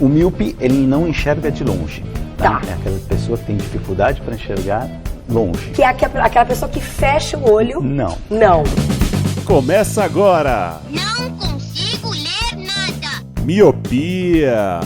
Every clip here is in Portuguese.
O míope, ele não enxerga de longe. Tá. É aquela pessoa que tem dificuldade para enxergar longe. Que é aquela pessoa que fecha o olho? Não. Não. Começa agora! Não consigo ler nada. Miopia!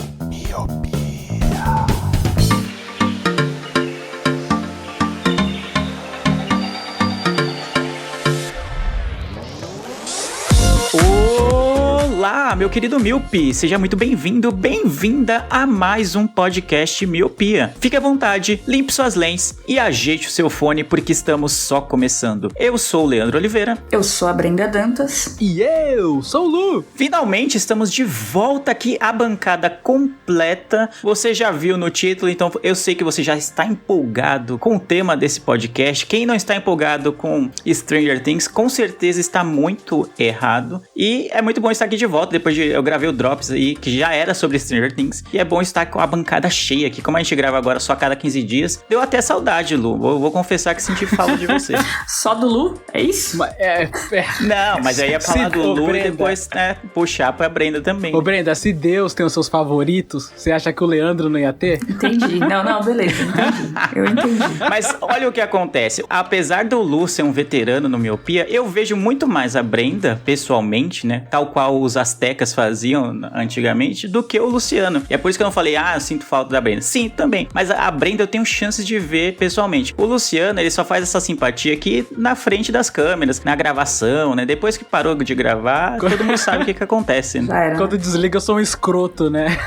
Olá, meu querido míope, seja muito bem-vindo, bem-vinda a mais um podcast Miopia. Fique à vontade, limpe suas lentes e ajeite o seu fone porque estamos só começando. Eu sou o Leandro Oliveira. Eu sou a Brenda Dantas. E eu sou o Lu. Finalmente estamos de volta aqui, a bancada completa. Você já viu no título, então eu sei que você já está empolgado com o tema desse podcast. Quem não está empolgado com Stranger Things, com certeza está muito errado. E é muito bom estar aqui de volta, depois de eu gravei o Drops aí, que já era sobre Stranger Things, e é bom estar com a bancada cheia aqui, como a gente grava agora só a cada 15 dias, deu até saudade, Lu, vou confessar que senti falta de você. Só do Lu? É isso? Não, mas aí ia falar do Lu Brenda. e depois puxar pra Brenda também. Ô Brenda, se Deus tem os seus favoritos, você acha que o Leandro não ia ter? Entendi. Não, beleza, entendi. Eu entendi. Mas olha o que acontece, apesar do Lu ser um veterano no Miopia, eu vejo muito mais a Brenda, pessoalmente, né, tal qual os astecas faziam antigamente, do que o Luciano. E é por isso que eu não falei, eu sinto falta da Brenda. Sim, também. Mas a Brenda eu tenho chances de ver pessoalmente. O Luciano, ele só faz essa simpatia aqui na frente das câmeras, na gravação, né? Depois que parou de gravar, todo mundo sabe o que acontece, né? Já era. Quando desliga, eu sou um escroto, né?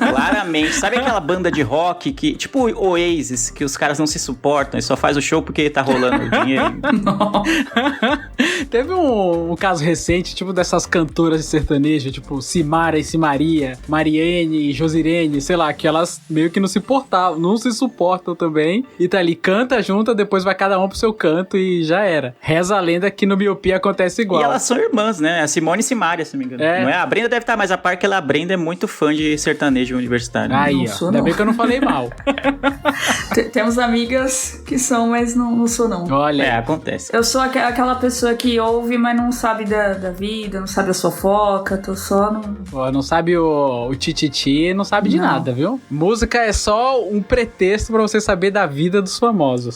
Claramente. Sabe aquela banda de rock que, tipo o Oasis, que os caras não se suportam e só faz o show porque tá rolando o dinheiro? Teve um caso recente, tipo dessas cantoras de sertanejo, tipo Simara e Simaria, Mariene e Josirene, sei lá, que elas meio que não se suportam também, e tá ali, canta junto, depois vai cada um pro seu canto e já era. Reza a lenda que no Miopia acontece igual. E elas são irmãs, né? A Simone e Simaria, se não me engano. É. Não é? A Brenda deve estar mais a par, que a Brenda é muito fã de sertanejo universitário. Aí, Não ó, sou, ainda não. bem que eu não falei mal. Temos amigas que são, mas não sou, não. Olha, Acontece. Eu sou aquela pessoa que ouve, mas não sabe da vida, não sabe da fofoca, tô só no... ó, não sabe o tititi, não sabe de Não. nada, viu? Música é só um pretexto pra você saber da vida dos famosos.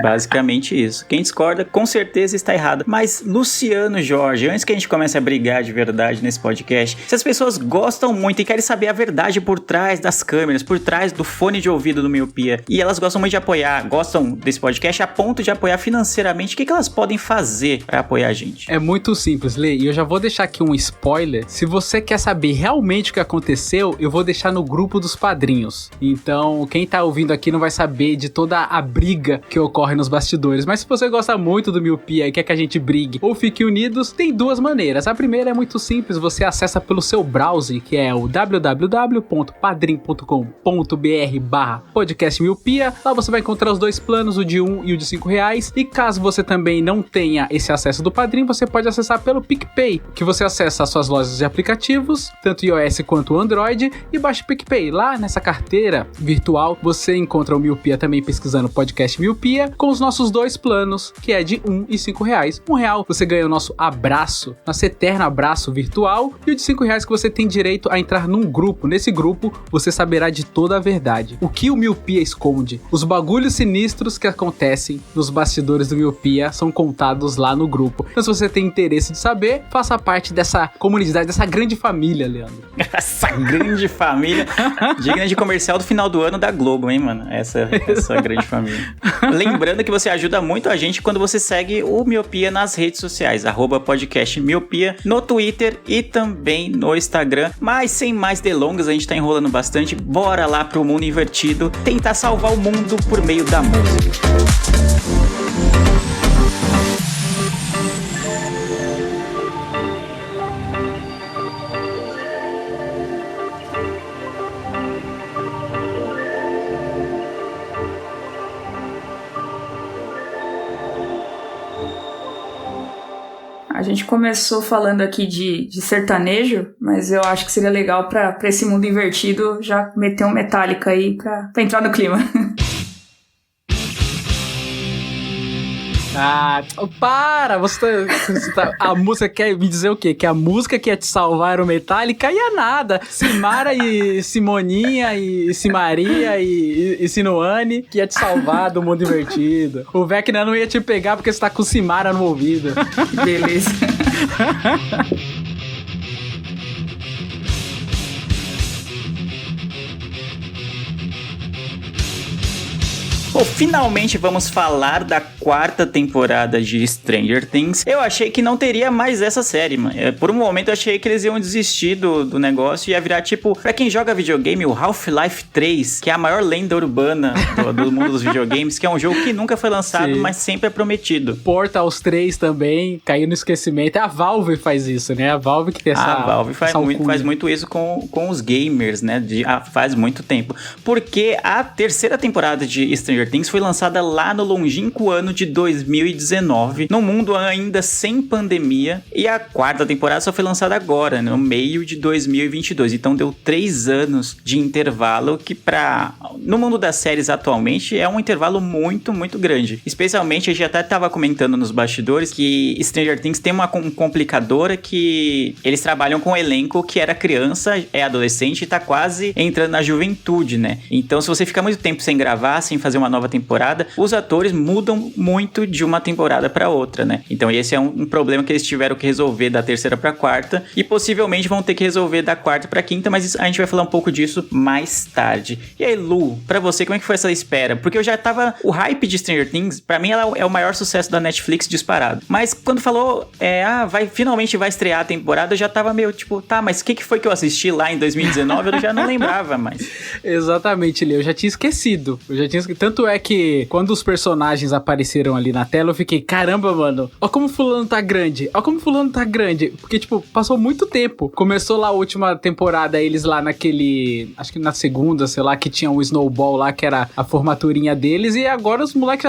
Basicamente isso. Quem discorda, com certeza está errado. Mas, Luciano Jorge, antes que a gente comece a brigar de verdade nesse podcast, se as pessoas gostam muito e querem saber a verdade por trás das câmeras, por trás do fone de ouvido do Miopia, e elas gostam muito de apoiar, gostam desse podcast a ponto de apoiar financeiramente, o que elas podem fazer para apoiar a gente? É muito simples, Lê, e eu já vou deixar aqui um spoiler. Se você quer saber realmente o que aconteceu, eu vou deixar no grupo dos padrinhos. Então, quem tá ouvindo aqui não vai saber de toda a briga que ocorre nos bastidores. Mas se você gosta muito do Miopia e quer que a gente brigue ou fique unidos, tem duas maneiras. A primeira é muito simples, você acessa pelo seu browser, que é o www.padrim.com.br/podcastmiopia. Lá você vai encontrar os dois planos, o de R$1 e o de R$5. E caso você também não tenha esse acesso do Padrim, você pode acessar pelo PicPay, que você acessa as suas lojas de aplicativos, tanto iOS quanto Android, e baixa o PicPay. Lá nessa carteira virtual, você encontra o Miopia também pesquisando podcast Miopia, com os nossos dois planos, que é de R$1 e R$5. R$1 você ganha o nosso abraço, nosso eterno abraço virtual, e o de R$5 que você tem direito a entrar num grupo. Nesse grupo, você saberá de toda a verdade. O que o Miopia esconde, os bagulhos sinistros que acontecem nos bastidores do Miopia são contados lá no grupo. Então, se você tem interesse de saber, faça parte dessa comunidade, dessa grande família, Leandro. Essa grande família, digna de comercial do final do ano da Globo, hein, mano? Essa grande família. Lembrando que você ajuda muito a gente quando você segue o Miopia nas redes sociais, @podcastmiopia, no Twitter e também no Instagram. Mas sem mais delongas, a gente tá enrolando bastante, bora lá pro mundo invertido, tentar salvar o mundo por meio da música. A gente começou falando aqui de sertanejo, mas eu acho que seria legal pra esse mundo invertido já meter um Metallica aí pra entrar no clima. Para! A música quer me dizer o quê? Que a música que ia te salvar era o Metallica? Ia nada. Simara e Simoninha e Simaria e Sinuane que ia te salvar do mundo invertido. O Vecna não ia te pegar porque você tá com Simara no ouvido. Beleza. Bom, finalmente vamos falar da 4ª temporada de Stranger Things. Eu achei que não teria mais essa série, mano. Por um momento eu achei que eles iam desistir do negócio e ia virar tipo, pra quem joga videogame, o Half-Life 3, que é a maior lenda urbana do mundo dos videogames, que é um jogo que nunca foi lançado, mas sempre é prometido. Portals 3 também, caiu no esquecimento. A Valve faz isso, né? A Valve que tem essa... A Valve faz muito isso com os gamers, né? Faz muito tempo. Porque a 3ª temporada de Stranger Things foi lançada lá no longínquo ano de 2019, no mundo ainda sem pandemia, e a 4ª temporada só foi lançada agora, no meio de 2022, então deu 3 anos de intervalo, que no mundo das séries atualmente é um intervalo muito, muito grande. Especialmente, a gente até estava comentando nos bastidores que Stranger Things tem uma complicadora que eles trabalham com um elenco que era criança, é adolescente e tá quase entrando na juventude, né? Então, se você ficar muito tempo sem gravar, sem fazer uma nova temporada, os atores mudam muito de uma temporada para outra, né? Então esse é um problema que eles tiveram que resolver da 3ª para 4ª e possivelmente vão ter que resolver da 4ª para 5ª, mas a gente vai falar um pouco disso mais tarde. E aí, Lu, pra você, como é que foi essa espera? Porque eu já tava... O hype de Stranger Things, pra mim, ela é o maior sucesso da Netflix disparado. Mas quando falou, finalmente vai estrear a temporada, eu já tava meio tipo, tá, mas o que foi que eu assisti lá em 2019? Eu já não lembrava mais. Exatamente, Lê, eu já tinha esquecido. Tanto é que quando os personagens apareceram ali na tela, eu fiquei, caramba, mano, ó como fulano tá grande, porque, tipo, passou muito tempo. Começou lá a última temporada, eles lá naquele, acho que na segunda, sei lá, que tinha o Snowball lá, que era a formaturinha deles, e agora os moleques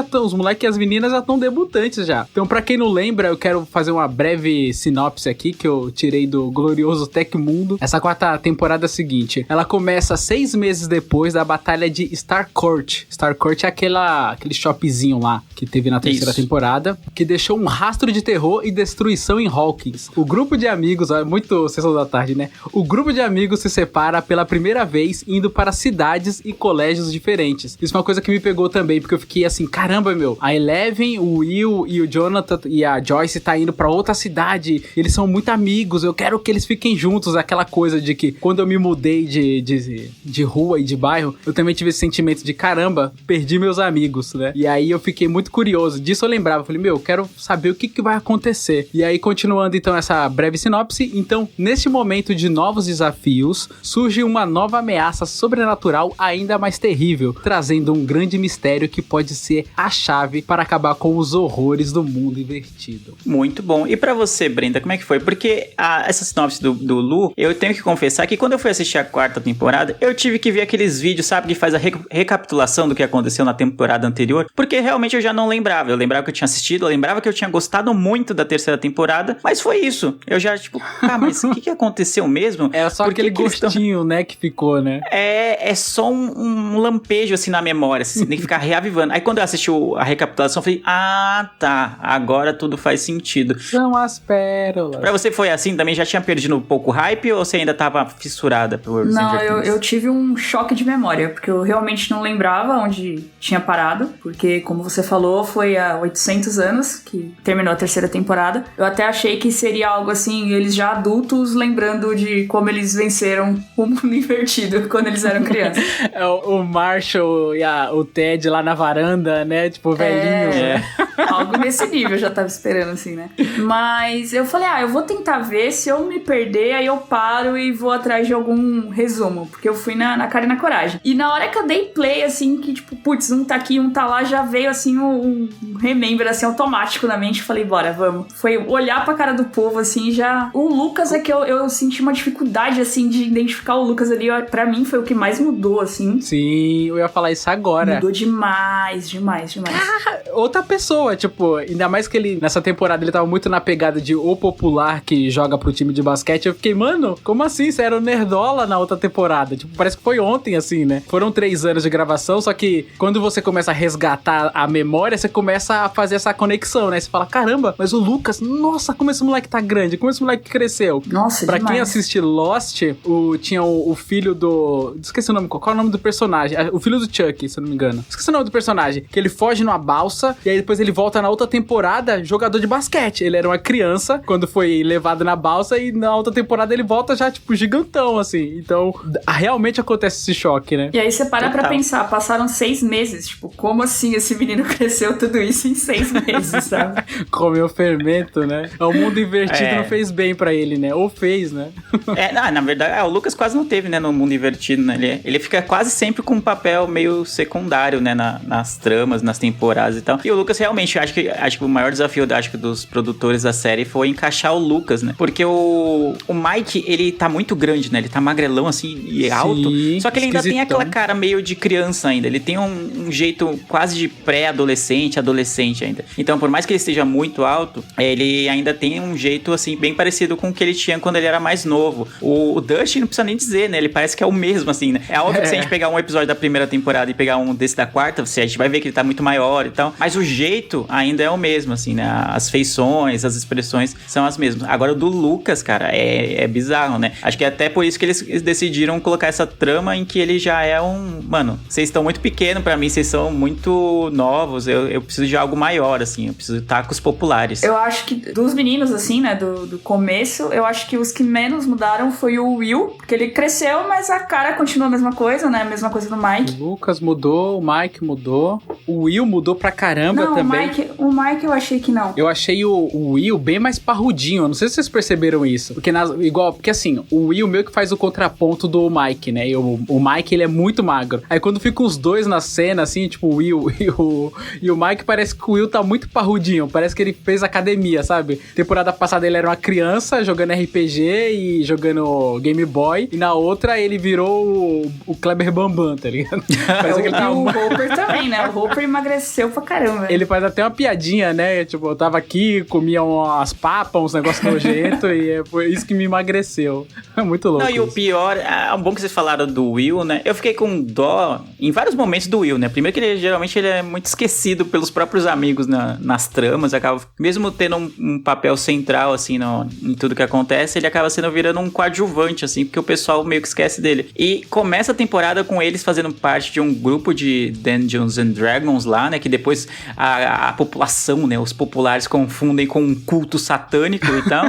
e as meninas já estão debutantes já. Então, pra quem não lembra, eu quero fazer uma breve sinopse aqui, que eu tirei do glorioso Tecmundo. Essa 4ª temporada é a seguinte, ela começa 6 meses depois da batalha de Starcourt. Starcourt é aquele shopzinho lá que teve na 3ª temporada, que deixou um rastro de terror e destruição em Hawkins. O grupo de amigos, muito Sessão da Tarde, né? O grupo de amigos se separa pela primeira vez indo para cidades e colégios diferentes. Isso é uma coisa que me pegou também, porque eu fiquei assim, caramba, meu, a Eleven, o Will e o Jonathan e a Joyce tá indo pra outra cidade, eles são muito amigos, eu quero que eles fiquem juntos, aquela coisa de que quando eu me mudei de rua e de bairro, eu também tive esse sentimento de caramba, perdi meus amigos, né? E aí eu fiquei muito curioso, disso eu lembrava, falei, meu, eu quero saber o que vai acontecer. E aí, continuando então essa breve sinopse, então, neste momento de novos desafios, surge uma nova ameaça sobrenatural ainda mais terrível, trazendo um grande mistério que pode ser a chave para acabar com os horrores do mundo invertido. Muito bom. E pra você, Brenda, como é que foi? Porque essa sinopse do Lu, eu tenho que confessar que quando eu fui assistir a 4ª temporada, eu tive que ver aqueles vídeos, sabe, que faz a recapitulação do que aconteceu na temporada anterior, porque realmente eu já não lembrava. Eu lembrava que eu tinha assistido, eu lembrava que eu tinha gostado muito da 3ª temporada, mas foi isso. Eu já, tipo, mas o que aconteceu mesmo? É só aquele gostinho, né, que ficou, né? É só um lampejo, assim, na memória. Você tem que ficar reavivando. Aí quando eu assisti a recapitulação, eu falei, tá, agora tudo faz sentido. São as pérolas. Pra você foi assim? Também já tinha perdido um pouco o hype ou você ainda tava fissurada por Não, eu tive um choque de memória, porque eu realmente não lembrava onde tinha parado, porque, como você falou, foi há 800 anos que terminou a 3ª temporada. Eu até achei que seria algo assim, eles já adultos lembrando de como eles venceram o mundo invertido quando eles eram crianças. O Marshall e o Ted lá na varanda, né? Tipo, velhinho. Algo nesse nível eu já tava esperando, assim, né? Mas eu falei, eu vou tentar ver, se eu me perder, aí eu paro e vou atrás de algum resumo, porque eu fui na cara e na coragem. E na hora que eu dei play, assim, que tipo, putz, um tá aqui, um tá lá, já veio, assim, um remember, assim, automático na mente. Falei, bora, vamos. Foi olhar pra cara do povo, assim, já... O Lucas é que eu senti uma dificuldade, assim, de identificar o Lucas ali. Pra mim, foi o que mais mudou, assim. Sim, eu ia falar isso agora. Mudou demais. Outra pessoa, toa, tipo, ainda mais que ele, nessa temporada, ele tava muito na pegada de o popular que joga pro time de basquete. Eu fiquei, mano, como assim? Você era o nerdola na outra temporada? Tipo, parece que foi ontem, assim, né? Foram 3 anos de gravação, só que quando você começa a resgatar a memória, você começa a fazer essa conexão, né? Você fala, caramba, mas o Lucas, nossa, como esse moleque tá grande, como esse moleque cresceu. Nossa, pra demais. quem assiste Lost, tinha o filho do... Esqueci o nome, qual é o nome do personagem? O filho do Chuck, se eu não me engano. Esqueci o nome do personagem. Que ele foge numa balsa, e aí depois ele volta na outra temporada jogador de basquete. Ele era uma criança quando foi levado na balsa, e na outra temporada ele volta já, tipo, gigantão, assim. Então, realmente acontece esse choque, né? E aí você para pra Total. pensar, passaram 6 meses, tipo, como assim esse menino cresceu tudo isso em 6 meses, sabe? Comeu fermento, né? O mundo invertido não fez bem pra ele, né? Ou fez, né? Na verdade, o Lucas quase não teve, né, no mundo invertido, né? Ele fica quase sempre com um papel meio secundário, né, nas tramas, nas temporadas e tal. E o Lucas realmente, acho que o maior desafio, dos produtores da série foi encaixar o Lucas, né? Porque o Mike, ele tá muito grande, né? Ele tá magrelão, assim, e alto. Só que ele ainda tem aquela cara meio de criança ainda. Ele tem um jeito quase de pré-adolescente, adolescente ainda. Então, por mais que ele esteja muito alto, ele ainda tem um jeito, assim, bem parecido com o que ele tinha quando ele era mais novo. O Dustin não precisa nem dizer, né? Ele parece que é o mesmo, assim, né? É óbvio que se a gente pegar um episódio da primeira temporada e pegar um desse da quarta, a gente vai ver que ele tá muito maior e tal. Mas o jeito ainda é o mesmo, assim, né? As feições, as expressões são as mesmas. Agora, o do Lucas, cara, é bizarro, né? Acho que é até por isso que eles decidiram colocar essa trama em que ele já é um... Mano, vocês estão muito pequenos pra mim, vocês são muito novos, eu preciso de algo maior, assim, eu preciso estar com os populares. Eu acho que dos meninos, assim, né, do começo, eu acho que os que menos mudaram foi o Will, porque ele cresceu, mas a cara continua a mesma coisa, né, a mesma coisa do Mike. O Lucas mudou, o Mike mudou, o Will mudou pra caramba não, também. O Mike eu achei que não. Eu achei o Will bem mais parrudinho, eu não sei se vocês perceberam isso, porque assim, o Will meio que faz o contraponto do Mike, né, e o Mike, ele é muito magro. Aí quando ficam os dois na cena, assim, tipo o Will e o Mike, parece que o Will tá muito parrudinho, parece que ele fez academia, sabe? Temporada passada ele era uma criança jogando RPG e jogando Game Boy, e na outra ele virou o Kleber Bambam, tá ligado? Parece que ele tá... o Hopper também, né? O Hopper emagreceu pra caramba. Ele faz até uma piadinha, né? Tipo, eu tava aqui, comia umas papas, uns negócios nojentos, e foi isso que me emagreceu. É muito louco. Não, e o pior, é bom que vocês falaram do Will, né? Eu fiquei com dó em vários momentos do Will, né? Primeiro que ele, geralmente, ele é muito esquecido pelos próprios amigos nas tramas, acaba, mesmo tendo um papel central, assim, em tudo que acontece, ele acaba virando um coadjuvante, assim, porque o pessoal meio que esquece dele. E começa a temporada com eles fazendo parte de um grupo de Dungeons and Dragons lá, né? Que depois a população, né? Os populares confundem com um culto satânico e tal.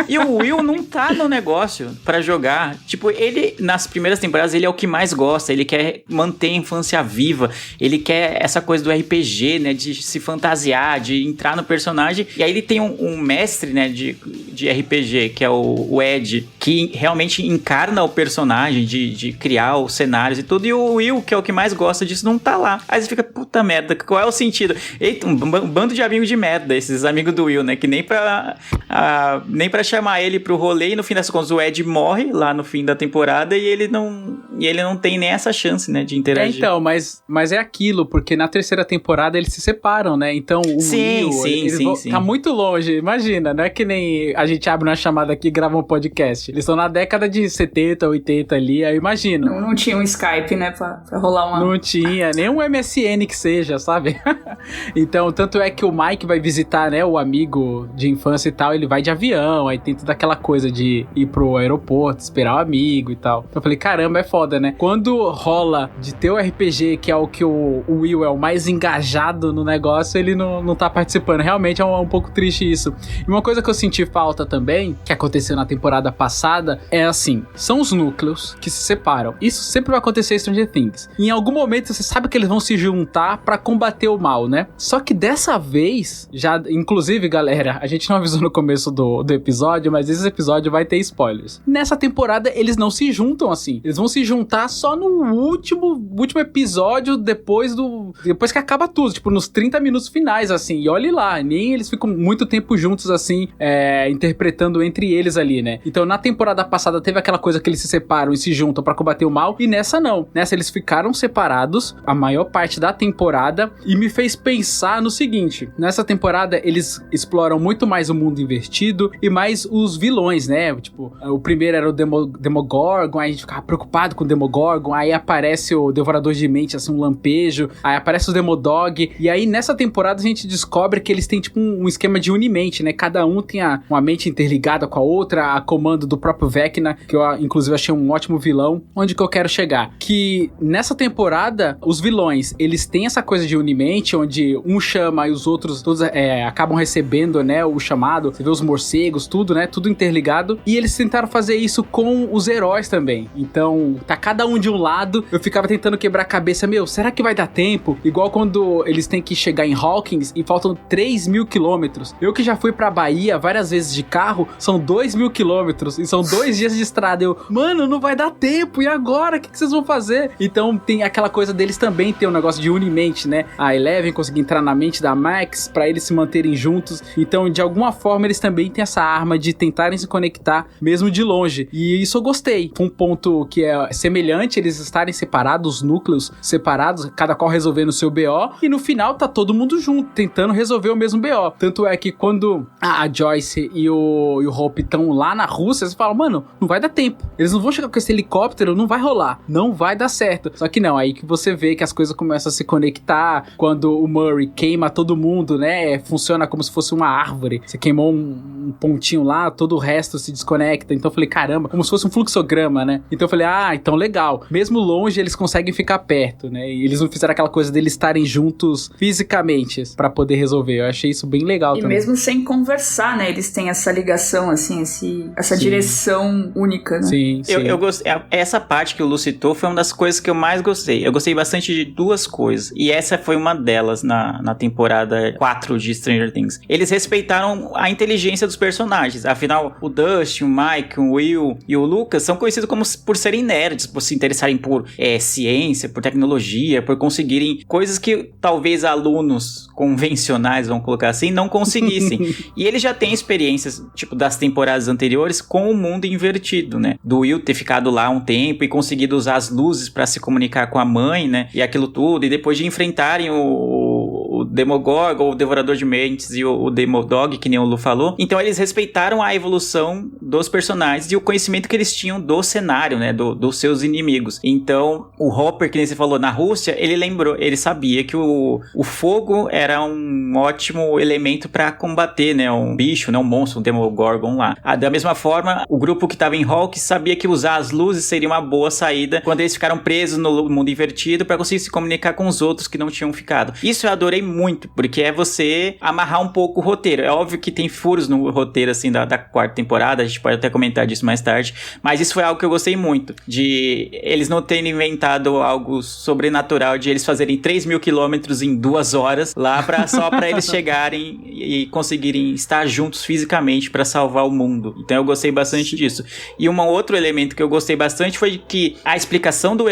E o Will não tá no negócio pra jogar. Tipo, ele, nas primeiras temporadas, ele é o que mais gosta. Ele quer manter a infância viva. Ele quer essa coisa do RPG, né? De se fantasiar, de entrar no personagem. E aí ele tem um mestre, né? De RPG, que é o Ed, que realmente encarna o personagem, de criar os cenários e tudo. E o Will, que é o que mais gosta disso, não tá lá. Aí você fica, puta merda, qual é o sentido? Eita, um bando de amigos de merda, esses amigos do Will, né? Que nem pra chamar ele pro rolê, e no fim das contas o Ed morre lá no fim da temporada, e ele não tem nem essa chance, né? De interagir. Então, mas é aquilo, porque na terceira temporada eles se separam, né? Então o Will, sim. Tá muito longe, imagina, não é que nem a gente abre uma chamada aqui e grava um podcast. Eles estão na década de 70, 80 ali, aí eu imagino. Não tinha um Skype, né, pra rolar uma... Não tinha, nem um MSN que seja, sabe? Então, tanto é que o Mike vai visitar, né, o amigo de infância e tal, ele vai de avião, aí tem toda aquela coisa de ir pro aeroporto, esperar o amigo e tal. Então eu falei, caramba, é foda, né? Quando rola de ter o RPG, que é o que o Will é o mais engajado no negócio, ele não tá participando. Realmente é um pouco triste isso. E uma coisa que eu senti falta também, que aconteceu na temporada passada, é assim, são os núcleos que se separam. Isso sempre vai acontecer em Stranger Things. Em algum momento você sabe que eles vão se juntar pra combater o mal, né? Só que dessa vez, já, inclusive, galera, a gente não avisou no começo do episódio, mas esse episódio vai ter spoilers. Nessa temporada, eles não se juntam assim. Eles vão se juntar só no último episódio, depois que acaba tudo, tipo, nos 30 minutos finais, assim. E olhe lá, nem eles ficam muito tempo juntos, assim, interpretando entre eles ali, né? Então, na temporada passada, teve aquela coisa que eles se separam e se juntam pra combater o mal, e nessa não. Nessa, eles ficaram separados a maior parte da temporada, temporada e me fez pensar no seguinte: nessa temporada eles exploram muito mais o mundo invertido e mais os vilões, né? Tipo, o primeiro era o Demogorgon, aí a gente ficava preocupado com o Demogorgon, aí aparece o Devorador de Mente, assim, um lampejo, aí aparece o Demodog, e aí nessa temporada a gente descobre que eles têm tipo um esquema de unimente, né? Cada um tem uma mente interligada com a outra, a comando do próprio Vecna, que eu inclusive achei um ótimo vilão. Onde que eu quero chegar? Que nessa temporada, os vilões, eles têm essa coisa de unimente, onde um chama e os outros todos acabam recebendo, né, o chamado. Você vê os morcegos, tudo, né, tudo interligado. E eles tentaram fazer isso com os heróis também. Então, tá cada um de um lado. Eu ficava tentando quebrar a cabeça, será que vai dar tempo? Igual quando eles têm que chegar em Hawkins e faltam 3.000 quilômetros. Eu que já fui pra Bahia várias vezes de carro, são 2.000 quilômetros e são 2 dias de estrada. Mano, não vai dar tempo, e agora? O que vocês vão fazer? Então tem aquela coisa deles também ter um negócio de unimente, né? A Eleven conseguir entrar na mente da Max pra eles se manterem juntos. Então, de alguma forma, eles também têm essa arma de tentarem se conectar, mesmo de longe. E isso eu gostei. Foi um ponto que é semelhante, eles estarem separados, os núcleos separados, cada qual resolvendo o seu BO, e no final tá todo mundo junto, tentando resolver o mesmo BO. Tanto é que quando a Joyce e o Hope estão lá na Rússia, você fala, mano, não vai dar tempo. Eles não vão chegar com esse helicóptero, não vai rolar, não vai dar certo. Só que não, aí que você vê que as coisas começam a se conectar, quando o Murray queima todo mundo, né, funciona como se fosse uma árvore. Você queimou um pontinho lá, todo o resto se desconecta. Então eu falei, caramba, como se fosse um fluxograma, né? Então eu falei, então legal. Mesmo longe, eles conseguem ficar perto, né? E eles não fizeram aquela coisa deles estarem juntos fisicamente pra poder resolver. Eu achei isso bem legal também. E mesmo sem conversar, né? Eles têm essa ligação, assim, essa direção única, né? Sim. Eu gostei. Essa parte que o Lu citou foi uma das coisas que eu mais gostei. Eu gostei bastante de duas coisas. E essa foi uma delas na temporada 4 de Stranger Things. Eles respeitaram a inteligência dos personagens. Afinal, o Dustin, o Mike, o Will e o Lucas são conhecidos por serem nerds, por se interessarem por ciência, por tecnologia, por conseguirem coisas que talvez alunos convencionais, vamos colocar assim, não conseguissem. E eles já têm experiências, tipo, das temporadas anteriores com o mundo invertido, né? Do Will ter ficado lá um tempo e conseguido usar as luzes pra se comunicar com a mãe, né? E aquilo tudo. E depois de enfrentarem o Demogorgon, o Devorador de Mentes e o Demodog, que nem o Lu falou. Então eles respeitaram a evolução dos personagens e o conhecimento que eles tinham do cenário, né? Dos seus inimigos. Então, o Hopper, que nem você falou, na Rússia, ele sabia que o fogo era um ótimo elemento pra combater, né? Um bicho, né? Um monstro, um Demogorgon lá. Da mesma forma, o grupo que tava em Hawkins sabia que usar as luzes seria uma boa saída quando eles ficaram presos no mundo invertido pra conseguir se comunicar com os outros que não tinham ficado. Isso eu adorei muito, porque é você amarrar um pouco o roteiro. É óbvio que tem furos no roteiro, assim, da quarta temporada, a gente pode até comentar disso mais tarde, mas isso foi algo que eu gostei muito, de eles não terem inventado algo sobrenatural, de eles fazerem 3.000 quilômetros em 2 horas lá só pra eles chegarem e conseguirem estar juntos fisicamente pra salvar o mundo. Então eu gostei bastante disso. E um outro elemento que eu gostei bastante foi que a explicação do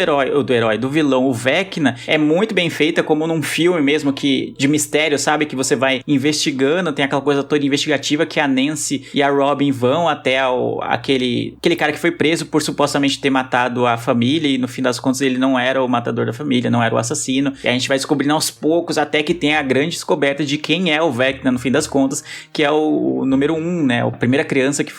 vilão, o Vecna, é muito bem feita, como num filme mesmo de mistério, sabe? Que você vai investigando, tem aquela coisa toda investigativa que a Nancy e a Robin vão até aquele cara que foi preso por supostamente ter matado a família, e no fim das contas ele não era o matador da família, não era o assassino. E a gente vai descobrindo aos poucos, até que tem a grande descoberta de quem é o Vecna no fim das contas, que é o número 1, né? A primeira criança que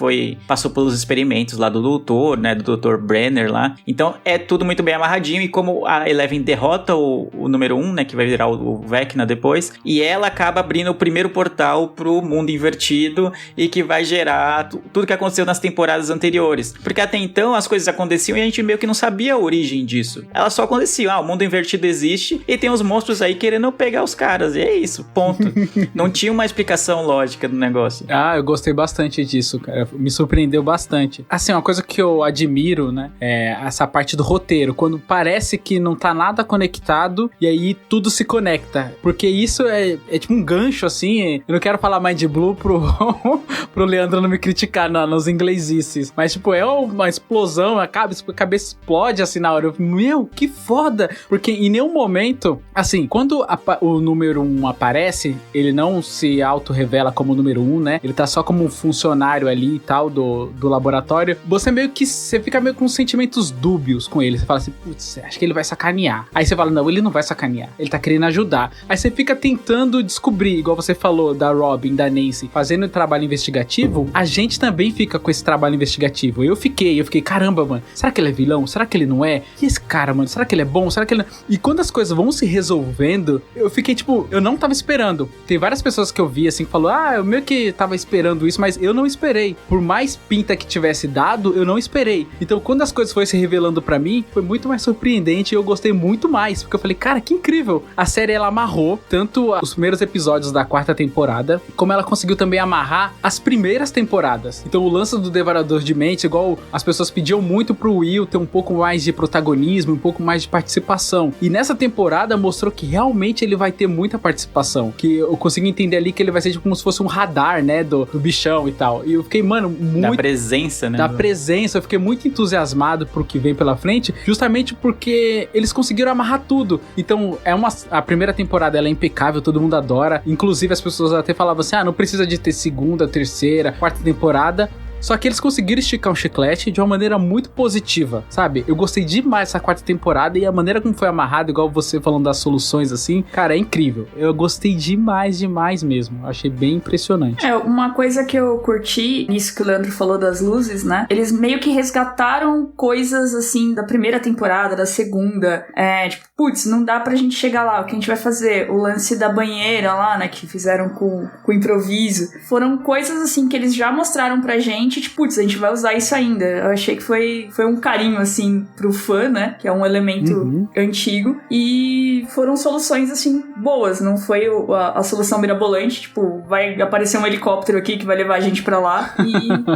passou pelos experimentos lá do doutor, né? Do Dr. Brenner lá. Então é tudo muito bem amarradinho, e como a Eleven derrota o número 1, né? Que vai virar o Vecna depois, e ela acaba abrindo o primeiro portal pro mundo invertido, e que vai gerar tudo que aconteceu nas temporadas anteriores. Porque até então as coisas aconteciam e a gente meio que não sabia a origem disso. Elas só aconteciam. O mundo invertido existe e tem os monstros aí querendo pegar os caras. E é isso, ponto. Não tinha uma explicação lógica do negócio. Eu gostei bastante disso, cara. Me surpreendeu bastante. Assim, uma coisa que eu admiro, né, é essa parte do roteiro, quando parece que não tá nada conectado e aí tudo se conecta. Porque isso é tipo um gancho, assim. Eu não quero falar Mind Blue pro Leandro não me criticar nos inglesices. Mas, tipo, é uma explosão, a cabeça explode, assim, na hora. Meu, que foda! Porque em nenhum momento, assim, quando o número 1 aparece, ele não se auto-revela como o número 1, né? Ele tá só como um funcionário ali e tal do laboratório. Você fica meio com sentimentos dúbios com ele. Você fala assim, putz, acho que ele vai sacanear. Aí você fala, não, ele não vai sacanear. Ele tá querendo ajudar. Aí você fica tentando descobrir, igual você falou da Robin, da Nancy, fazendo trabalho investigativo, a gente também fica com esse trabalho investigativo. Eu fiquei, caramba, mano, será que ele é vilão? Será que ele não é? E esse cara, mano, será que ele é bom? Será que ele não... E quando as coisas vão se resolvendo, eu fiquei, tipo, eu não tava esperando. Tem várias pessoas que eu vi, assim, que falou, eu meio que tava esperando isso, mas eu não esperei. Por mais pinta que tivesse dado, eu não esperei. Então, quando as coisas foram se revelando pra mim, foi muito mais surpreendente e eu gostei muito mais, porque eu falei, cara, que incrível. A série, ela amarrou tanto os primeiros episódios da 4ª temporada, como ela conseguiu também amarrar as primeiras temporadas. Então, o lance do Devorador de Mentes, igual as pessoas pediam muito pro Will ter um pouco mais de protagonismo, um pouco mais de participação. E nessa temporada mostrou que realmente ele vai ter muita participação, que eu consigo entender ali que ele vai ser tipo, como se fosse um radar, né, do bichão e tal. E eu fiquei, mano, muito... Da presença, né? Da presença, eu fiquei muito entusiasmado pro que vem pela frente, justamente porque eles conseguiram amarrar tudo. Então, a primeira temporada, ela é impecável, todo mundo adora. Inclusive, as pessoas até falavam assim, não precisa de ter segunda, terceira, 4ª temporada. Só que eles conseguiram esticar um chiclete de uma maneira muito positiva, sabe? Eu gostei demais dessa 4ª temporada e a maneira como foi amarrado, igual você falando das soluções assim, cara, é incrível. Eu gostei demais mesmo. Achei bem impressionante. Uma coisa que eu curti nisso que o Leandro falou das luzes, né? Eles meio que resgataram coisas assim da primeira temporada, da segunda. Tipo, putz, não dá pra gente chegar lá. O que a gente vai fazer? O lance da banheira lá, né? Que fizeram com improviso. Foram coisas assim que eles já mostraram pra gente. Tipo, putz, a gente vai usar isso ainda. Eu achei que foi um carinho, assim, pro fã, né? Que é um elemento antigo. E foram soluções, assim, boas. Não foi a solução mirabolante. Tipo, vai aparecer um helicóptero aqui que vai levar a gente pra lá.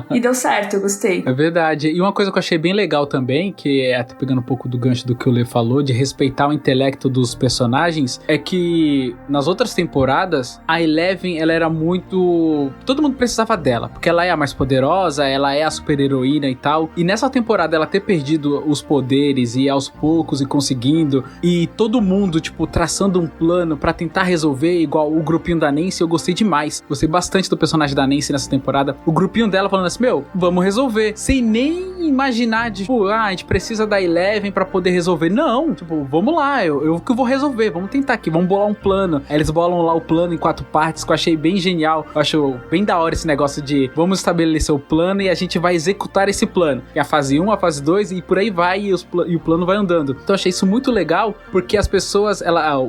E deu certo, eu gostei. É verdade. E uma coisa que eu achei bem legal também, que é até pegando um pouco do gancho do que o Lê falou, de respeitar o intelecto dos personagens, é que nas outras temporadas, a Eleven, ela era muito... Todo mundo precisava dela, porque ela é a mais poderosa, ela é a super heroína e tal, e nessa temporada ela ter perdido os poderes e aos poucos e conseguindo, e todo mundo, tipo, traçando um plano pra tentar resolver, igual o grupinho da Nancy, eu gostei demais, gostei bastante do personagem da Nancy nessa temporada, o grupinho dela falando assim, vamos resolver, sem nem imaginar, tipo, a gente precisa da Eleven pra poder resolver, não, tipo, vamos lá, eu que vou resolver, vamos tentar aqui, vamos bolar um plano, aí eles bolam lá o plano em 4 partes, que eu achei bem genial, eu acho bem da hora esse negócio de, vamos estabelecer o plano e a gente vai executar esse plano. É a fase 1, a fase 2 e por aí vai e o plano vai andando. Então eu achei isso muito legal porque as pessoas,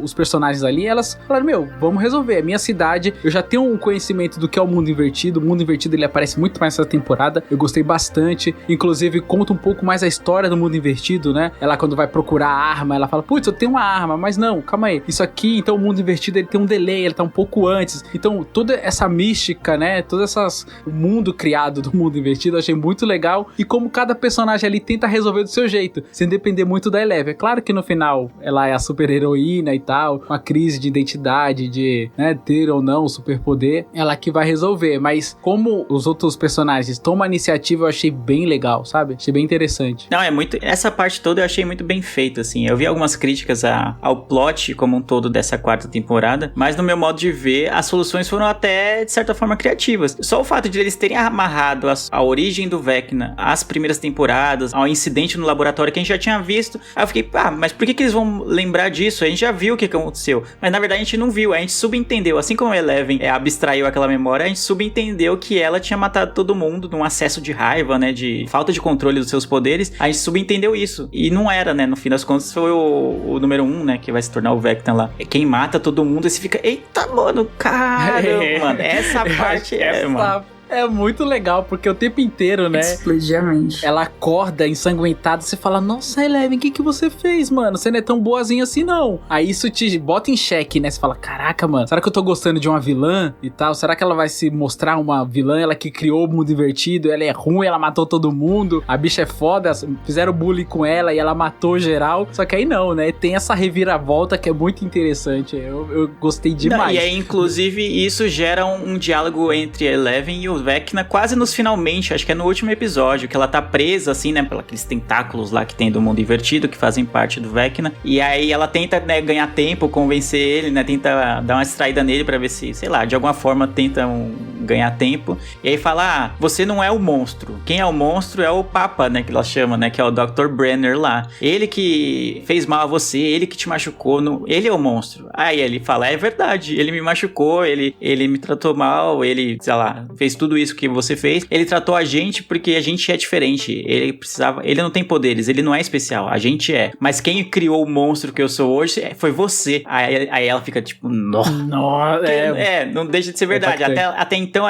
os personagens ali, elas falaram, vamos resolver. É minha cidade, eu já tenho um conhecimento do que é o mundo invertido. O mundo invertido ele aparece muito mais nessa temporada. Eu gostei bastante. Inclusive conta um pouco mais a história do mundo invertido, né? Ela quando vai procurar a arma, ela fala, putz, eu tenho uma arma, mas não, calma aí. Isso aqui, então o mundo invertido ele tem um delay, ele tá um pouco antes. Então toda essa mística, né? O mundo criado do mundo invertido, eu achei muito legal, e como cada personagem ali tenta resolver do seu jeito, sem depender muito da Eleven. É claro que no final ela é a super heroína e tal, uma crise de identidade, de ter ou não o superpoder, ela que vai resolver, mas como os outros personagens tomam a iniciativa, eu achei bem legal, sabe? Achei bem interessante. Não, essa parte toda eu achei muito bem feita, assim, eu vi algumas críticas ao plot como um todo dessa 4ª temporada, mas no meu modo de ver, as soluções foram até, de certa forma, criativas. Só o fato de eles terem amarrado a origem do Vecna, as primeiras temporadas, ao incidente no laboratório que a gente já tinha visto, aí eu fiquei, mas por que eles vão lembrar disso? A gente já viu o que aconteceu, mas na verdade a gente não viu, a gente subentendeu, assim como a Eleven abstraiu aquela memória, a gente subentendeu que ela tinha matado todo mundo num acesso de raiva, né, de falta de controle dos seus poderes, a gente subentendeu isso, e não era, né, no fim das contas foi o número 1, né, que vai se tornar o Vecna lá, quem mata todo mundo, e você fica, eita, mano, caramba, mano, essa parte mano. É muito legal, porque o tempo inteiro, né? Explodia a mente. Ela acorda ensanguentada, você fala, nossa, Eleven, o que você fez, mano? Você não é tão boazinha assim, não. Aí isso te bota em xeque, né? Você fala, caraca, mano, será que eu tô gostando de uma vilã e tal? Será que ela vai se mostrar uma vilã, ela que criou o mundo invertido, ela é ruim, ela matou todo mundo, a bicha é foda, fizeram bullying com ela e ela matou geral. Só que aí não, né? Tem essa reviravolta que é muito interessante. Eu gostei demais. Não, e aí, inclusive, isso gera um diálogo entre a Eleven e o Vecna quase nos finalmente, acho que é no último episódio, que ela tá presa, assim, né, pelos aqueles tentáculos lá que tem do mundo invertido, que fazem parte do Vecna, e aí ela tenta, né, ganhar tempo, convencer ele, né, tenta dar uma distraída nele pra ver se, sei lá, de alguma forma tenta ganhar tempo, e aí fala, você não é o monstro, quem é o monstro é o Papa, né, que ela chama, né, que é o Dr. Brenner lá, ele que fez mal a você, ele que te machucou, ele é o monstro. Aí ele fala, é verdade, ele me machucou, ele me tratou mal, ele, sei lá, fez tudo isso que você fez, ele tratou a gente porque a gente é diferente, ele não tem poderes, ele não é especial, a gente é, mas quem criou o monstro que eu sou hoje foi você. Aí ela fica tipo, nossa, não deixa de ser verdade, até então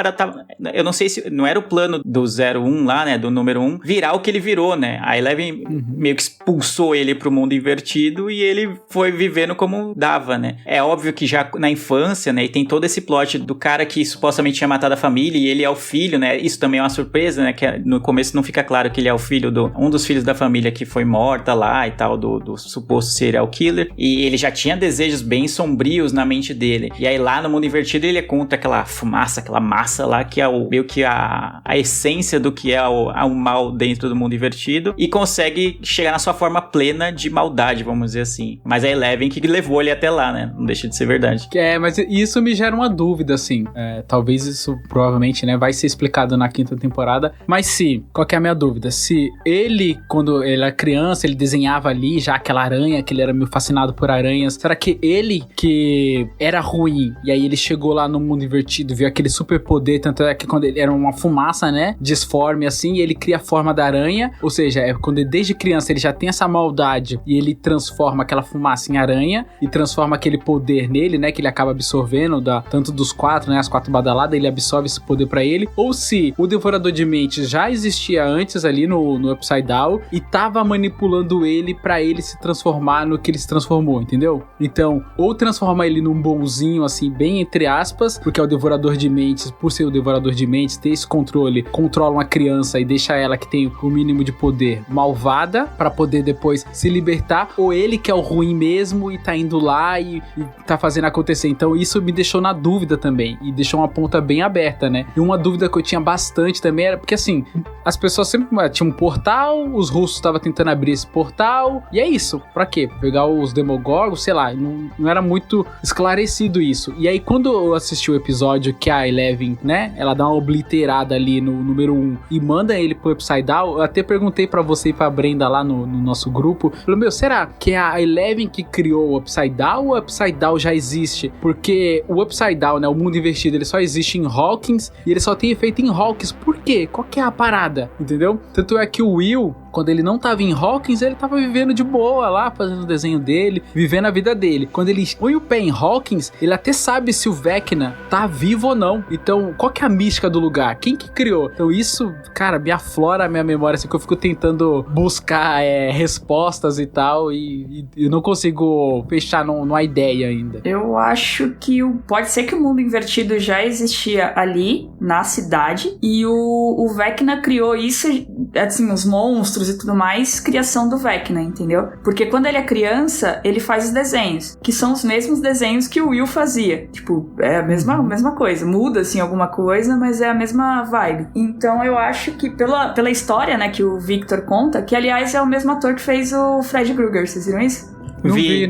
eu não sei se, não era o plano do 01 lá, né, do número 1, virar o que ele virou, né, a Eleven meio que expulsou ele pro mundo invertido e ele foi vivendo como dava, né, é óbvio que já na infância, né, e tem todo esse plot do cara que supostamente tinha matado a família e ele é o filho, né, isso também é uma surpresa, né, que no começo não fica claro que ele é o filho um dos filhos da família que foi morta lá e tal, do suposto serial killer, e ele já tinha desejos bem sombrios na mente dele, e aí lá no mundo invertido ele é contra aquela fumaça, aquela massa lá, que é meio que a essência do que é o mal dentro do mundo invertido, e consegue chegar na sua forma plena de maldade, vamos dizer assim, mas é Eleven que levou ele até lá, né, não deixa de ser verdade. Mas isso me gera uma dúvida, assim, talvez isso provavelmente, né, vai ser explicado na 5ª temporada, mas qual que é a minha dúvida? Se ele, quando ele era criança, ele desenhava ali já aquela aranha, que ele era meio fascinado por aranhas, será que ele que era ruim, e aí ele chegou lá no mundo invertido, viu aquele super poder, tanto é que quando ele era uma fumaça, né, disforme assim, e ele cria a forma da aranha, ou seja, quando ele, desde criança ele já tem essa maldade, e ele transforma aquela fumaça em aranha, e transforma aquele poder nele, né, que ele acaba absorvendo, tanto dos 4, né, as 4 badaladas, ele absorve esse poder pra ele, ou se o Devorador de Mentes já existia antes ali no Upside Down, e tava manipulando ele pra ele se transformar no que ele se transformou, entendeu? Então, ou transforma ele num bonzinho, assim, bem entre aspas, porque é o Devorador de Mentes, por ser o Devorador de Mentes, ter esse controle, controla uma criança e deixa ela que tem o mínimo de poder malvada, pra poder depois se libertar, ou ele que é o ruim mesmo e tá indo lá e tá fazendo acontecer. Então isso me deixou na dúvida também, e deixou uma ponta bem aberta, né? E uma dúvida que eu tinha bastante também era, porque assim, as pessoas sempre tinham um portal, os russos estavam tentando abrir esse portal, e é isso, pra quê? Pegar os Demogorgons, sei lá, não era muito esclarecido isso. E aí quando eu assisti o episódio que a Eleven, né, ela dá uma obliterada ali no número 1 e manda ele pro Upside Down, eu até perguntei pra você e pra Brenda lá no nosso grupo, falei, será que é a Eleven que criou o Upside Down ou o Upside Down já existe? Porque o Upside Down, né, o mundo invertido, ele só existe em Hawkins e ele só tem efeito em Hawkins. Por quê? Qual que é a parada? Entendeu? Tanto é que o Will, quando ele não tava em Hawkins, ele tava vivendo de boa lá, fazendo o desenho dele, vivendo a vida dele. Quando ele põe o pé em Hawkins, ele até sabe se o Vecna tá vivo ou não. Então, qual que é a mística do lugar? Quem que criou? Então isso, cara, me aflora a minha memória, assim, que eu fico tentando buscar respostas e tal, e eu não consigo fechar numa ideia ainda. Eu acho que pode ser que o mundo invertido já existia ali, na cidade, e o Vecna criou isso, assim, os monstros e tudo mais, criação do Vecna, entendeu? Porque quando ele é criança, ele faz os desenhos, que são os mesmos desenhos que o Will fazia. Tipo, é a mesma coisa. Muda, assim, alguma coisa, mas é a mesma vibe. Então, eu acho que pela história, né, que o Victor conta, que, aliás, é o mesmo ator que fez o Fred Krueger, vocês viram isso? Não vi.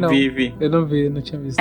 Eu não vi, não tinha visto.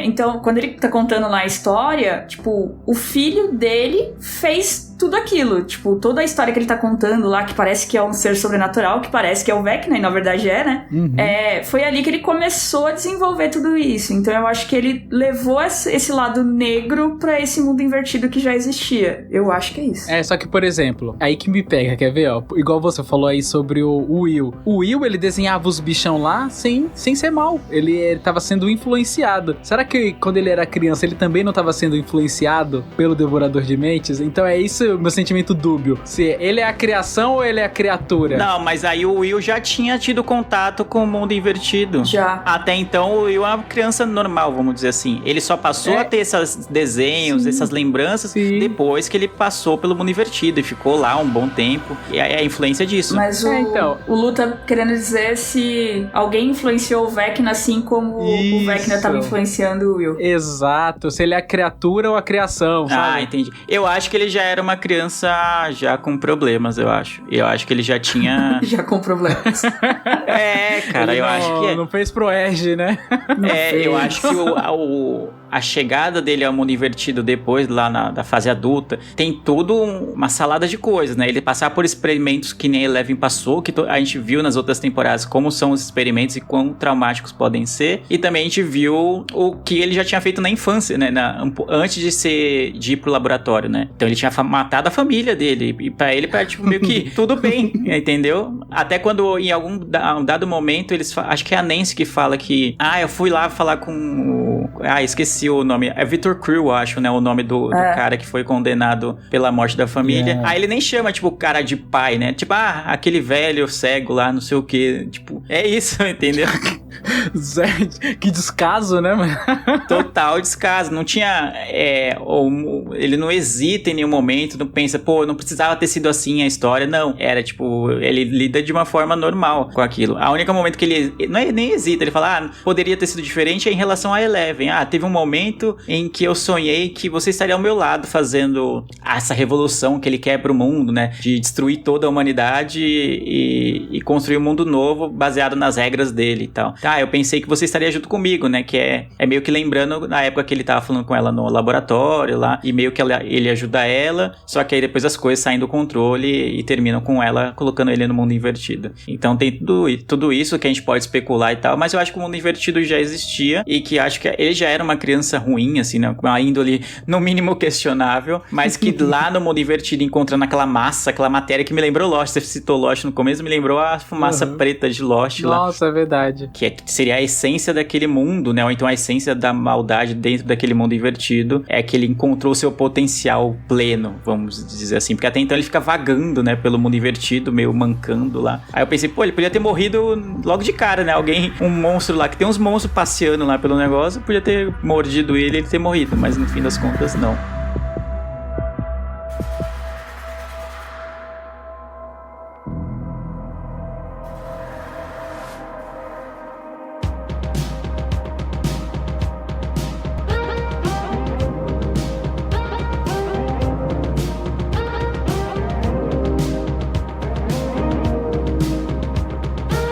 Então, quando ele tá contando lá a história, tipo, o filho dele fez tudo aquilo. Tipo, toda a história que ele tá contando lá, que parece que é um ser sobrenatural, que parece que é o Vecna, e na verdade né? Uhum. Foi ali que ele começou a desenvolver tudo isso. Então eu acho que ele levou esse lado negro pra esse mundo invertido que já existia. Eu acho que é isso. Só que, por exemplo, aí que me pega, quer ver, ó? Igual você falou aí sobre o Will. O Will, ele desenhava os bichão lá sem ser mal. Ele tava sendo influenciado. Será que quando ele era criança, ele também não tava sendo influenciado pelo Devorador de Mentes? Então é isso o meu sentimento dúbio. Se ele é a criação ou ele é a criatura? Não, mas aí o Will já tinha tido contato com o mundo invertido. Já. Até então o Will é uma criança normal, vamos dizer assim. Ele só passou a ter esses desenhos, essas lembranças, depois que ele passou pelo mundo invertido e ficou lá um bom tempo. E é a influência disso. Mas o Lu tá querendo dizer se alguém influenciou o Vecna assim como o Vecna tava influenciando o Will. Exato. Se ele é a criatura ou a criação, sabe? Ah, entendi. Eu acho que ele já era uma criança já com problemas, eu acho. Eu acho que ele já tinha... Já com problemas. Cara, eu acho que é. Não fez pro Erge, né? Eu acho que a chegada dele ao mundo invertido depois, lá da fase adulta, tem tudo uma salada de coisas, né? Ele passar por experimentos que nem Eleven passou, que a gente viu nas outras temporadas como são os experimentos e quão traumáticos podem ser. E também a gente viu o que ele já tinha feito na infância, né? Antes de ir pro laboratório, né? Então ele tinha matado a família dele. E pra ele, tipo, meio que tudo bem, entendeu? Até quando em algum dado momento, acho que é a Nancy que fala que... eu fui lá falar com esqueci o nome. É Victor Creel, acho, né? O nome do cara que foi condenado pela morte da família. Aí ele nem chama, tipo, o cara de pai, né? Tipo, aquele velho cego lá, não sei o quê. Tipo, é isso, entendeu? Zé, que descaso, né, mano? Total descaso. Não tinha... ele não hesita em nenhum momento, não pensa, pô, não precisava ter sido assim a história. Não, era tipo... Ele lida de uma forma normal com aquilo. A única momento que ele... nem hesita, ele fala, poderia ter sido diferente é em relação a Eleven. Teve um momento em que eu sonhei que você estaria ao meu lado fazendo essa revolução que ele quer pro mundo, né? De destruir toda a humanidade e construir um mundo novo baseado nas regras dele e tal. Eu pensei que você estaria junto comigo, né? Que é meio que lembrando na época que ele tava falando com ela no laboratório lá, e meio que ele ajuda ela, só que aí depois as coisas saem do controle e terminam com ela colocando ele no mundo invertido. Então tem tudo isso que a gente pode especular e tal, mas eu acho que o mundo invertido já existia e que acho que ele já era uma criança ruim, assim, né? Com uma índole no mínimo questionável, mas que lá no mundo invertido encontrando aquela massa, aquela matéria que me lembrou Lost. Você citou Lost no começo, me lembrou a fumaça preta de Lost lá. Nossa, é verdade. Que seria a essência daquele mundo, né? Ou então a essência da maldade dentro daquele mundo invertido. É que ele encontrou seu potencial pleno, vamos dizer assim. Porque até então ele fica vagando, né? Pelo mundo invertido, meio mancando lá. Aí eu pensei, pô, ele podia ter morrido logo de cara, né? Um monstro lá, que tem uns monstros passeando lá pelo negócio, podia ter mordido ele e ele ter morrido. Mas no fim das contas, não.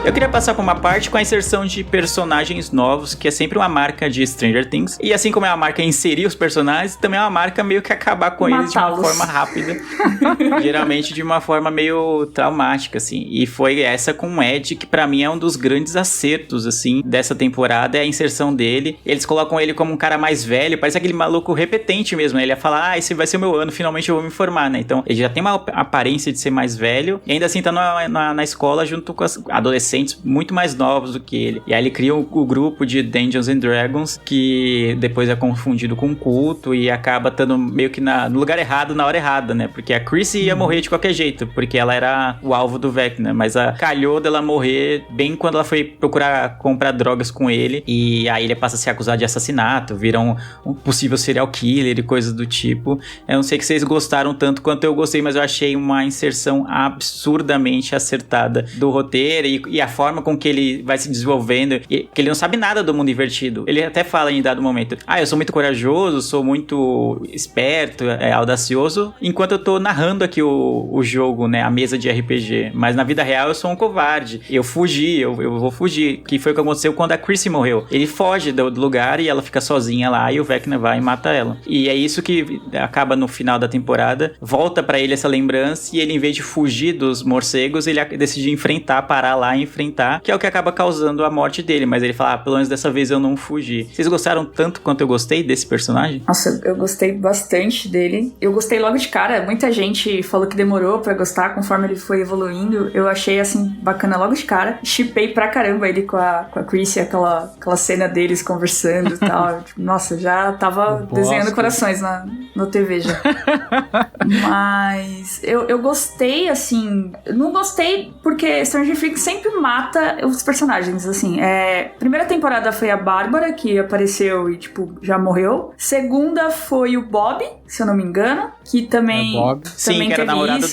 Eu queria passar por uma parte com a inserção de personagens novos, que é sempre uma marca de Stranger Things. E assim como é uma marca inserir os personagens, também é uma marca meio que acabar com eles de uma forma rápida. Geralmente de uma forma meio traumática, assim. E foi essa com o Ed, que pra mim é um dos grandes acertos, assim, dessa temporada, é a inserção dele. Eles colocam ele como um cara mais velho, parece aquele maluco repetente mesmo, né? Ele ia falar, esse vai ser o meu ano, finalmente eu vou me formar, né? Então, ele já tem uma aparência de ser mais velho, e ainda assim tá na escola junto com as adolescentes muito mais novos do que ele. E aí ele cria o grupo de Dungeons and Dragons, que depois é confundido com um culto e acaba estando meio que no lugar errado, na hora errada, né? Porque a Chrissy ia morrer de qualquer jeito, porque ela era o alvo do Vecna, mas calhou dela morrer bem quando ela foi comprar drogas com ele, e aí ele passa a ser acusado de assassinato, vira um possível serial killer e coisas do tipo. Eu não sei que vocês gostaram tanto quanto eu gostei, mas eu achei uma inserção absurdamente acertada do roteiro e a forma com que ele vai se desenvolvendo, que ele não sabe nada do mundo invertido. Ele até fala em dado momento, eu sou muito corajoso, sou muito esperto, audacioso, enquanto eu tô narrando aqui o jogo, né, a mesa de RPG, mas na vida real eu sou um covarde, eu vou fugir, que foi o que aconteceu quando a Chrissy morreu. Ele foge do lugar e ela fica sozinha lá, e o Vecna vai e mata ela. E é isso que acaba no final da temporada, volta pra ele essa lembrança, e ele, em vez de fugir dos morcegos, ele decide parar lá e enfrentar, que é o que acaba causando a morte dele. Mas ele fala, pelo menos dessa vez eu não fugi. Vocês gostaram tanto quanto eu gostei desse personagem? Nossa, eu gostei bastante dele. Eu gostei logo de cara. Muita gente falou que demorou pra gostar conforme ele foi evoluindo. Eu achei, assim, bacana logo de cara. Shippei pra caramba ele com a Chrissy, aquela cena deles conversando e tal. Nossa, já tava desenhando corações no TV já. Mas eu gostei, assim... Não gostei porque Stranger Things sempre mata os personagens, assim. Primeira temporada foi a Bárbara, que apareceu e, tipo, já morreu. Segunda foi o Bob, se eu não me engano, que também... Bob. Sim, que era namorado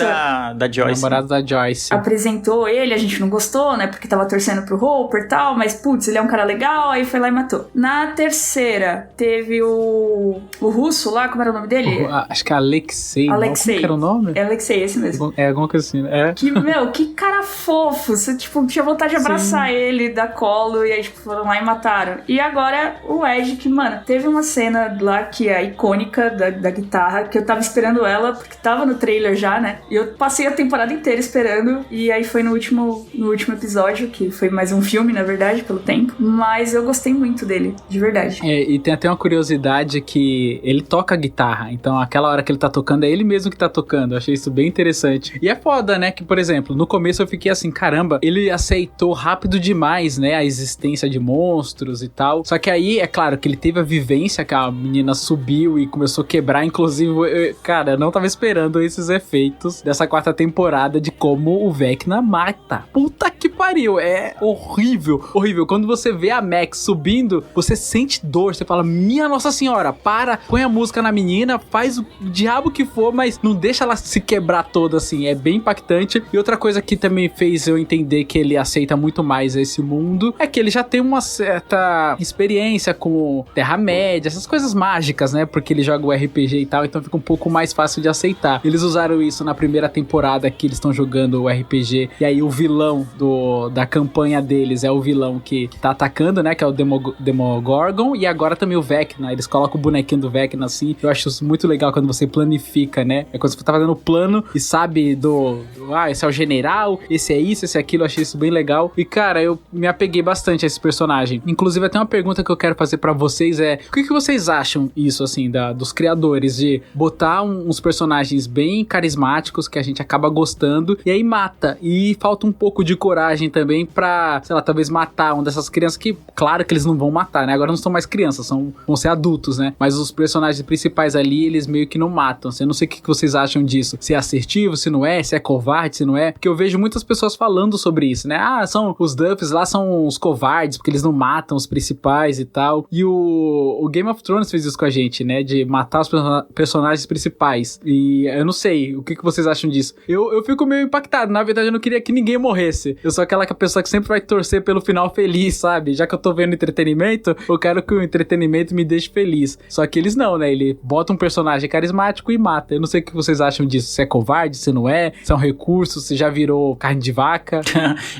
da Joyce. Namorado da Joyce. Apresentou ele, a gente não gostou, né? Porque tava torcendo pro Hopper e tal, mas, putz, ele é um cara legal, aí foi lá e matou. Na terceira, teve o russo lá, como era o nome dele? Acho que é Alexei. Alexei. Como que era o nome? É Alexei, esse mesmo. É, alguma coisa assim, né? Que cara fofo. Você, tipo, tinha vontade de abraçar ele, dar colo, e aí, tipo, foram lá e mataram. E agora, o Ed, que, mano, teve uma cena lá que é icônica da guitarra, que eu tava esperando ela, porque tava no trailer já, né? E eu passei a temporada inteira esperando, e aí foi no último episódio, que foi mais um filme, na verdade, pelo tempo. Mas eu gostei muito dele, de verdade. E tem até uma curiosidade que ele toca guitarra, então aquela hora que ele tá tocando é ele mesmo que tá tocando. Eu achei isso bem interessante. E é foda, né? Que, por exemplo, no começo eu fiquei assim, caramba, ele aceitou rápido demais, né? A existência de monstros e tal. Só que aí, é claro que ele teve a vivência que a menina subiu e começou a quebrar. Inclusive, cara, eu não tava esperando esses efeitos dessa 4ª temporada de como o Vecna mata. Puta que pariu, é horrível, horrível. Quando você vê a Max subindo, você sente dor, você fala, minha Nossa Senhora, para, põe a música na menina, faz o diabo que for, mas não deixa ela se quebrar toda, assim, é bem impactante. E outra coisa que também fez eu entender que ele aceita muito mais esse mundo, é que ele já tem uma certa experiência com Terra-média, essas coisas mágicas, né, porque ele joga o RPG e tal, então fica um pouco mais fácil de aceitar. Eles usaram isso na primeira temporada que eles estão jogando o RPG, e aí o vilão da campanha deles é o vilão que tá atacando, né, que é o Demogorgon, e agora também o Vecna, eles colocam o bonequinho do Vecna assim. Eu acho isso muito legal quando você planifica, né, é quando você tá fazendo o plano e sabe esse é o general, esse é isso, esse é aquilo. Eu achei isso bem legal, e cara, eu me apeguei bastante a esse personagem. Inclusive até uma pergunta que eu quero fazer pra vocês é, o que vocês acham isso, assim, dos criadores, de botar uns personagens bem carismáticos que a gente acaba gostando, e aí mata, e falta um pouco de coragem também pra, sei lá, talvez matar uma dessas crianças que, claro que eles não vão matar, né, agora não são mais crianças, vão ser adultos, né, mas os personagens principais ali, eles meio que não matam. Eu não sei o que vocês acham disso, se é assertivo, se não é, se é covarde, se não é, porque eu vejo muitas pessoas falando sobre isso, né, são os Duffs lá, são os covardes, porque eles não matam os principais e tal, e o Game of Thrones fez isso com a gente, né, de matar os personagens principais, e eu não sei, o que vocês acham disso? Eu fico meio impactado, na verdade eu não queria que ninguém morresse, eu sou aquela pessoa que sempre vai torcer pelo final feliz, sabe, já que eu tô vendo entretenimento, eu quero que o entretenimento me deixe feliz, só que eles não, né, ele bota um personagem carismático e mata. Eu não sei o que vocês acham disso, se é covarde, se não é, se é um recurso, se já virou carne de vaca.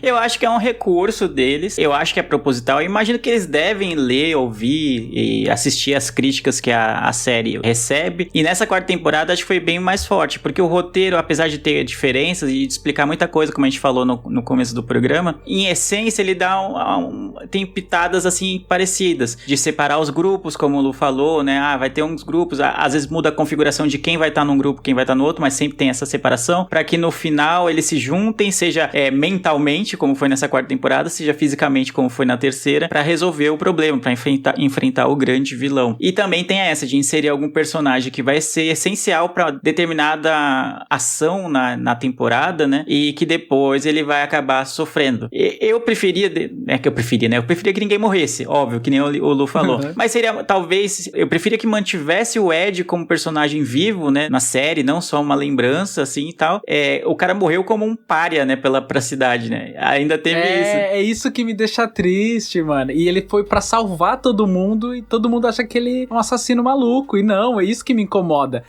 Eu acho que é um recurso deles, eu acho que é proposital, eu imagino que eles devem ler, ouvir e assistir as críticas que a série recebe, e nessa 4ª temporada acho que foi bem mais forte, porque o roteiro, apesar de ter diferenças e de explicar muita coisa, como a gente falou no começo do programa, em essência ele dá tem pitadas assim parecidas, de separar os grupos, como o Lu falou, né, vai ter uns grupos, às vezes muda a configuração de quem vai estar num grupo, quem vai estar no outro, mas sempre tem essa separação, para que no final eles se juntem, seja mentalmente, como foi nessa 4ª temporada, seja fisicamente, como foi na terceira, para resolver o problema, para enfrentar o grande vilão. E também tem essa de inserir algum personagem que vai ser essencial para determinada ação na temporada, né, e que depois ele vai acabar sofrendo. Eu preferia, eu preferia que ninguém morresse, óbvio, que nem o Lu falou, mas seria, talvez, eu preferia que mantivesse o Ed como personagem vivo, né, na série, não só uma lembrança, assim, e tal. O cara morreu como um pária, né, pra cidade, né, ainda teve isso. É isso que me deixa triste, mano, e ele foi pra salvar todo mundo, e todo mundo acha que ele é um assassino maluco, e não, é isso que me incomoda,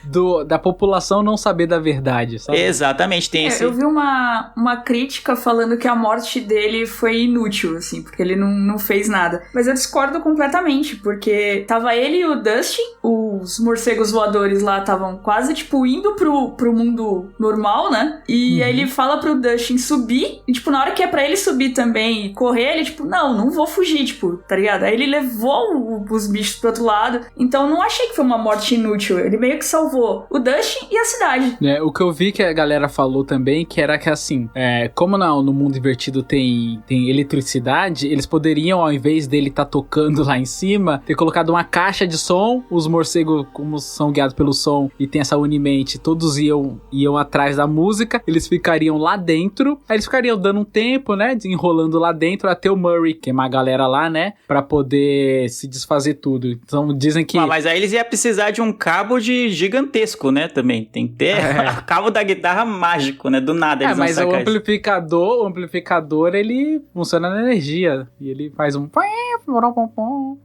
da população não saber da verdade, sabe? Exatamente, tem esse... Eu vi uma crítica falando que a morte dele foi inútil, assim, porque ele não fez nada, mas eu discordo completamente, porque tava ele e o Dustin, o os morcegos voadores lá estavam quase, tipo, indo pro mundo normal, né? E aí ele fala pro Dustin subir, e, tipo, na hora que é pra ele subir também e correr, ele, tipo, não vou fugir, tipo, tá ligado? Aí ele levou os bichos pro outro lado, então não achei que foi uma morte inútil, ele meio que salvou o Dustin e a cidade. O que eu vi que a galera falou também, que era que assim, como no mundo invertido tem eletricidade, eles poderiam, ao invés dele tá tocando lá em cima, ter colocado uma caixa de som, os morcegos, como são guiados pelo som e tem essa unimente, todos iam atrás da música, eles ficariam lá dentro, aí eles ficariam dando um tempo, né, desenrolando lá dentro até o Murray, que é uma galera lá, né, pra poder se desfazer tudo. Então dizem que... Mas aí eles iam precisar de um cabo gigantesco, né, também. Tem que ter o cabo da guitarra mágico, né, do nada eles vão mas sacar o amplificador, ele funciona na energia, e ele faz um...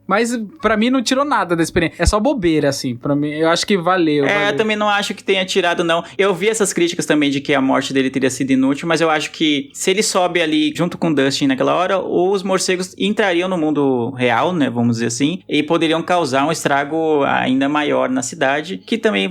Mas pra mim não tirou nada da experiência, é só bobeira, assim, pra mim, eu acho que valeu. Eu também não acho que tenha tirado, não. Eu vi essas críticas também de que a morte dele teria sido inútil, mas eu acho que se ele sobe ali junto com o Dustin naquela hora, os morcegos entrariam no mundo real, né, vamos dizer assim, e poderiam causar um estrago ainda maior na cidade, que também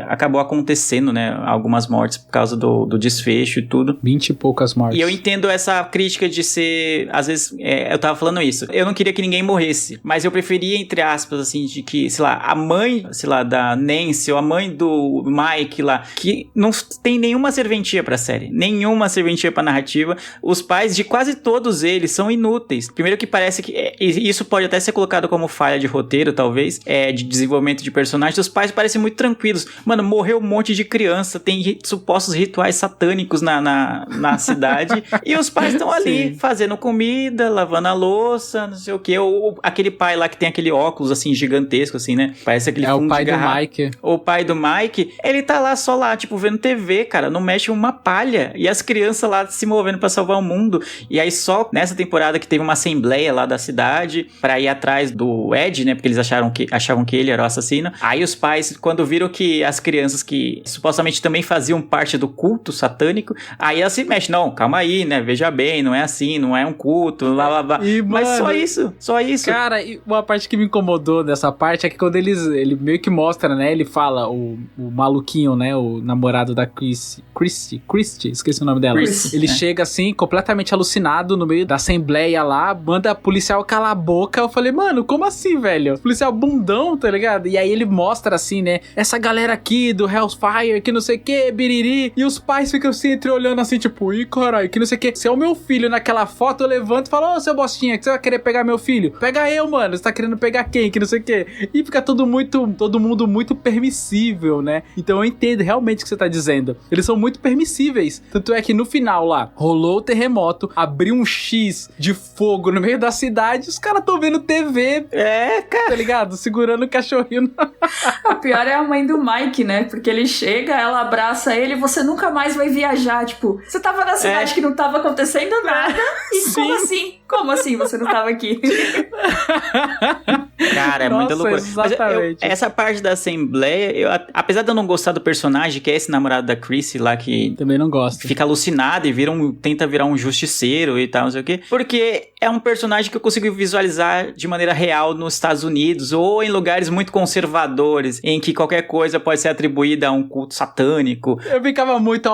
acabou acontecendo, né, algumas mortes por causa do desfecho e tudo. 20 e poucas mortes. E eu entendo essa crítica de ser, às vezes, eu tava falando isso, eu não queria que ninguém morresse, mas eu preferia, entre aspas, assim, de que, sei lá, a mãe, sei lá, da Nancy ou a mãe do Mike lá, que não tem nenhuma serventia pra série, nenhuma serventia pra narrativa, os pais de quase todos eles são inúteis. Primeiro que parece que, isso pode até ser colocado como falha de roteiro, talvez, de desenvolvimento de personagens, os pais parecem muito tranquilos. Mano, morreu um monte de criança, tem supostos rituais satânicos na cidade, e os pais estão ali fazendo comida, lavando a louça, não sei o que, ou aquele pai lá que tem aquele óculos, assim, gigantesco, assim, né? Parece aquele fundo o pai de do garrafa. Mike. O pai do Mike, ele tá lá só lá, tipo, vendo TV, cara, não mexe uma palha, e as crianças lá se movendo pra salvar o mundo, e aí só nessa temporada que teve uma assembleia lá da cidade pra ir atrás do Ed, né, porque eles achavam que ele era o assassino, aí os pais, quando viram que as crianças que supostamente também faziam parte do culto satânico, aí elas se mexem, não, calma aí, né, veja bem, não é assim, não é um culto, blá blá blá, mas só isso. Cara, e uma parte que me incomodou dessa parte é que quando ele meio que mostra, né, ele fala, o maluquinho, né, o namorado da Christy, esqueci o nome dela. Ele chega assim, completamente alucinado no meio da assembleia lá, manda a policial calar a boca. Eu falei, mano, como assim, velho? Policial bundão, tá ligado? E aí ele mostra assim, né, essa galera aqui do Hellfire, que não sei o que, biriri, e os pais ficam assim, entreolhando assim, tipo, ih, caralho, que não sei o que. Se é o meu filho naquela foto, eu levanto e falo, ô, seu bostinha, que você vai querer pegar meu filho? Pega eu, mano, você tá querendo pegar quem, que não sei o que. E fica todo mundo muito permissível, né? Então eu entendo realmente o que você tá dizendo. Eles são muito permissíveis. Tanto é que no final lá, rolou o terremoto, abriu um X de fogo no meio da cidade, os caras tão vendo TV. Cara. Tá ligado? Segurando o cachorrinho. O pior é a mãe do Mike, né? Porque ele chega, ela abraça ele, você nunca mais vai viajar. Tipo, você tava na cidade que não tava acontecendo nada. E Sim. como assim? Como assim você não tava aqui? Cara, é muita loucura. Exatamente. Mas essa parte da assembleia, apesar de eu não gostar do personagem, que é esse namorado da Chrissy lá, que também não gosto. Fica alucinado e tenta virar um justiceiro e tal, não sei o quê. Porque é um personagem que eu consigo visualizar de maneira real nos Estados Unidos ou em lugares muito conservadores, em que qualquer coisa pode ser atribuída a um culto satânico. Eu ficava muito,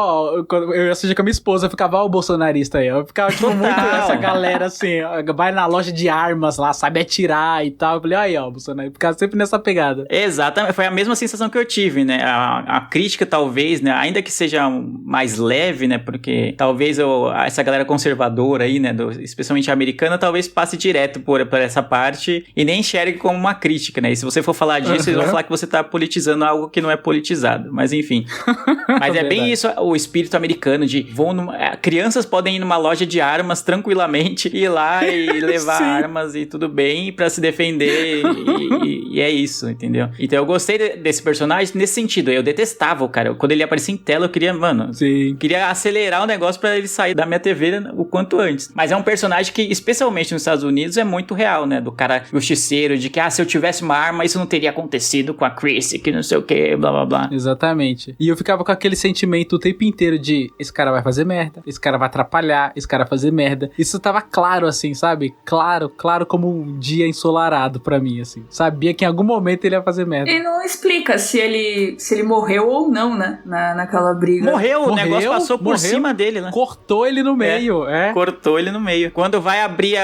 quando eu assistia com a minha esposa, eu ficava, o bolsonarista aí. Eu ficava, tipo, muito essa galera assim, vai na loja de armas lá, sabe atirar e tal. Eu falei, aí, o Bolsonaro, eu ficava sempre nessa pegada. Exatamente, foi a mesma sensação que eu tive, né? A crítica, talvez, né? Ainda que seja mais leve, né? Porque talvez essa galera conservadora aí, né? Especialmente americana, talvez passe direto por essa parte e nem enxergue como uma crítica, né? E se você for falar disso, eles vão falar que você tá politizando algo que não é politizado. Mas enfim. Mas é bem isso, o espírito americano de crianças podem ir numa loja de armas tranquilamente, ir lá e levar armas e tudo bem pra se defender e é isso, entendeu? Então eu gostei desse personagem nesse sentido. Eu detestava o cara. Quando ele aparecia em tela, eu queria, queria acelerar o negócio pra ele sair da minha TV o quanto antes. Mas é um personagem que, especialmente nos Estados Unidos, é muito real, né? Do cara justiceiro, de que, se eu tivesse uma arma, isso não teria acontecido com a Chrissy, que não sei o que, blá blá blá. Exatamente. E eu ficava com aquele sentimento o tempo inteiro de, esse cara vai fazer merda, esse cara vai atrapalhar, esse cara vai fazer merda. Isso tava claro assim, sabe? Claro como um dia ensolarado pra mim, assim. Sabia que em algum momento ele ia fazer merda. E não explica se ele morreu ou não, né? Naquela briga. Morreu, o negócio passou por cima dele, né? Cortou ele no meio, Cortou ele no meio. Quando vai abrir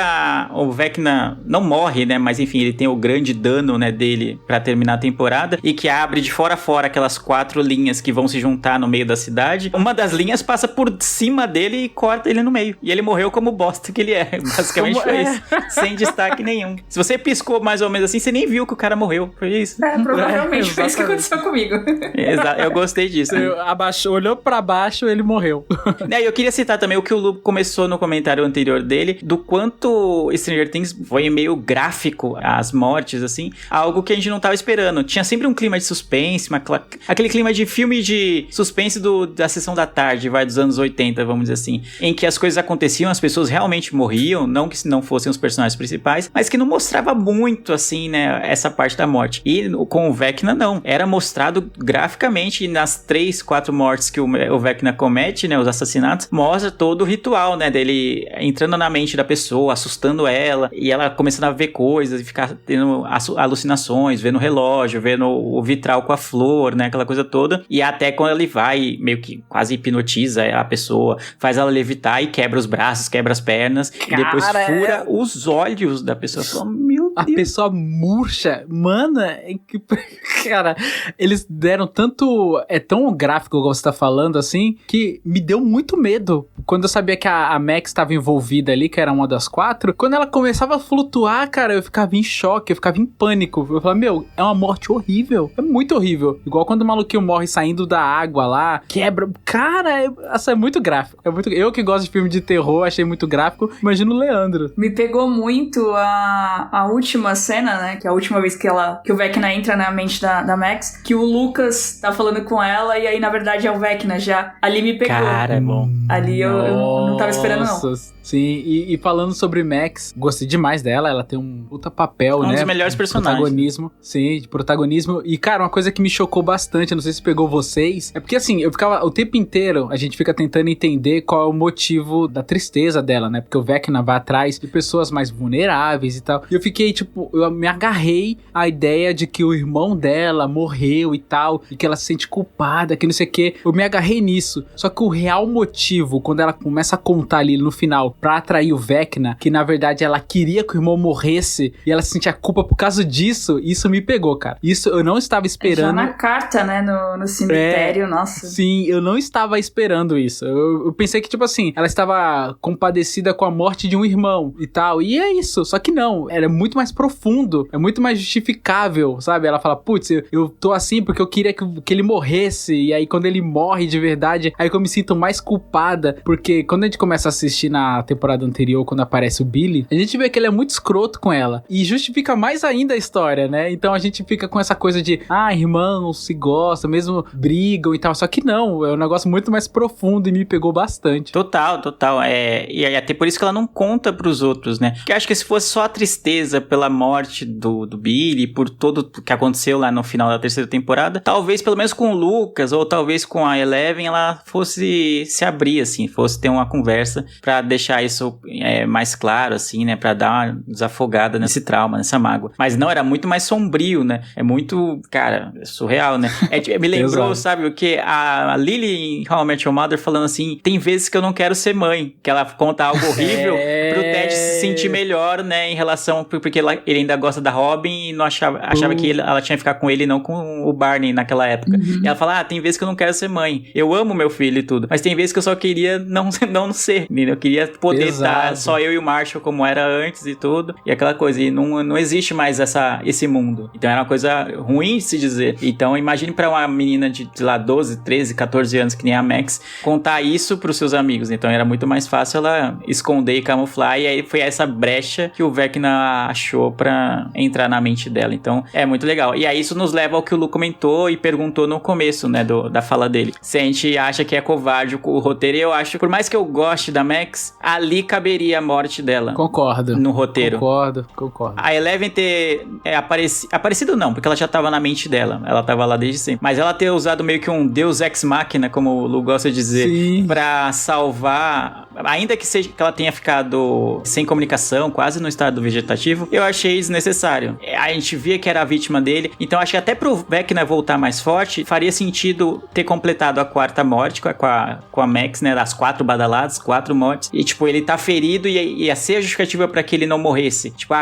o Vecna não morre, né? Mas enfim, ele tem o grande dano, né, dele pra terminar a temporada. E que abre de fora a fora aquelas 4 linhas que vão se juntar no meio da cidade. Uma das linhas passa por cima dele e corta ele no meio. E ele morreu como bosta que ele é. Basicamente foi isso. Sem destaque nenhum. Se você piscou mais ou menos assim, você nem viu que o cara morreu. Foi isso. Provavelmente foi isso que aconteceu comigo. Exato, eu gostei disso. Você olhou pra baixo, ele morreu. Eu queria citar também o que o Lu começou no comentário anterior dele, do quanto Stranger Things foi meio gráfico, as mortes, assim, algo que a gente não tava esperando. Tinha sempre um clima de suspense, aquele clima de filme de suspense da sessão da tarde, dos anos 80, vamos dizer assim, em que as coisas aconteciam, as pessoas realmente morriam, não que não fossem os personagens principais, mas que não mostrava muito, assim, né, essa parte da morte. E com o Vecna, não. Era mostrado graficamente nas 3, 4 mortes que o Vecna comete, né, os assassinatos, mostra todo o ritual, né, dele entrando na mente da pessoa, assustando ela, e ela começando a ver coisas e ficar tendo alucinações, vendo o relógio, vendo o vitral com a flor, né, aquela coisa toda, e até quando ele vai, meio que quase hipnotiza a pessoa, faz ela levitar e quebra os braços, quebra as pernas, e depois fura os olhos da pessoa. Fala, meu Deus. A pessoa murcha, mano, cara, eles deram tanto, é tão gráfico como você tá falando, assim, que me deu muito medo. Quando eu sabia que a Max estava envolvida ali, que era uma das 4, quando ela começava a flutuar, cara, eu ficava em choque, eu ficava em pânico. Eu falava, meu, é uma morte horrível, é muito horrível. Igual quando o maluquinho morre saindo da água lá, quebra, cara, é muito gráfico. Eu que gosto de filme de terror, achei muito gráfico, imagina o Leandro. Me pegou muito a última cena, né, que é a última vez que o Vecna entra na mente da Max, que o Lucas tá falando com ela, e aí na verdade é o Vecna já. Ali me pegou. Cara, é bom. Ali eu não tava esperando, não. Sim, e falando sobre Max, gostei demais dela, ela tem um puta papel, né? Um dos melhores personagens. Protagonismo, sim, de protagonismo. E, cara, uma coisa que me chocou bastante, não sei se pegou vocês, é porque, assim, eu ficava o tempo inteiro, a gente fica tentando entender qual é o motivo da tristeza dela, né? Porque o Vecna vai atrás de pessoas mais vulneráveis e tal. E eu fiquei, tipo, eu me agarrei à ideia de que o irmão dela morreu e tal, e que ela se sente culpada, que não sei o quê. Eu me agarrei nisso. Só que o real motivo, quando ela começa a contar ali no final, pra atrair o Vecna, que na verdade ela queria que o irmão morresse e ela sentia culpa por causa disso, isso me pegou, cara. Isso eu não estava esperando. Já na carta, né, no cemitério, nossa. Sim, eu não estava esperando isso. Eu pensei que, tipo assim, ela estava compadecida com a morte de um irmão e tal, e é isso. Só que não, era muito mais profundo, é muito mais justificável, sabe? Ela fala, putz, eu tô assim porque eu queria que ele morresse, e aí quando ele morre de verdade, aí que eu me sinto mais culpada, porque quando a gente começa a assistir na temporada anterior, quando aparece o Billy, a gente vê que ele é muito escroto com ela, e justifica mais ainda a história, né? Então a gente fica com essa coisa de, irmãos se gostam, mesmo brigam e tal, só que não, é um negócio muito mais profundo e me pegou bastante. Total, e até por isso que ela não conta pros outros, né? Porque eu acho que se fosse só a tristeza pela morte do Billy, por tudo que aconteceu lá no final da 3ª temporada, talvez pelo menos com o Lucas, ou talvez com a Eleven, ela fosse se abrir, assim, fosse ter uma conversa pra deixar isso mais claro, assim, né? Pra dar uma desafogada nesse trauma, nessa mágoa. Mas não, era muito mais sombrio, né? É muito, cara, surreal, né? Me lembrou, sabe, o que? A Lily em How I Met Your Mother falando assim, tem vezes que eu não quero ser mãe, que ela conta algo horrível pro Ted se sentir melhor, né, em relação, porque ele ainda gosta da Robin e não achava que ela tinha que ficar com ele e não com o Barney naquela época. Uhum. E ela fala, tem vezes que eu não quero ser mãe, eu amo meu filho e tudo, mas tem vezes que eu só queria não ser, eu queria poder estar só eu e o Marshall como era antes e tudo, e aquela coisa, e não existe mais esse mundo. Então era uma coisa ruim de se dizer. Então imagine pra uma menina de, sei lá, 12, 13, 14 anos, que nem a Max, contar isso pros seus amigos. Então era muito mais fácil ela esconder e camuflar, e aí foi essa brecha que o Vecna achou pra entrar na mente dela. Então é muito legal. E aí isso nos leva ao que o Lu comentou e perguntou no começo, né, da fala dele. Se a gente acha que é covarde o roteiro, e eu acho, por mais que eu goste da Max, ali caberia a morte dela. Concordo. No roteiro. Concordo. A Eleven ter aparecido não, porque ela já tava na mente dela. Ela tava lá desde sempre. Mas ela ter usado meio que um Deus Ex Machina, como o Lu gosta de dizer, sim, pra salvar ainda que seja que ela tenha ficado sem comunicação, quase no estado vegetativo, eu achei desnecessário. A gente via que era a vítima dele, então acho que até pro Vecna voltar mais forte, faria sentido ter completado a quarta morte com a Max, né, das 4 badaladas, 4 mortes, e tipo, ele tá ferido e ia ser a justificativa pra que ele não morresse. Tipo,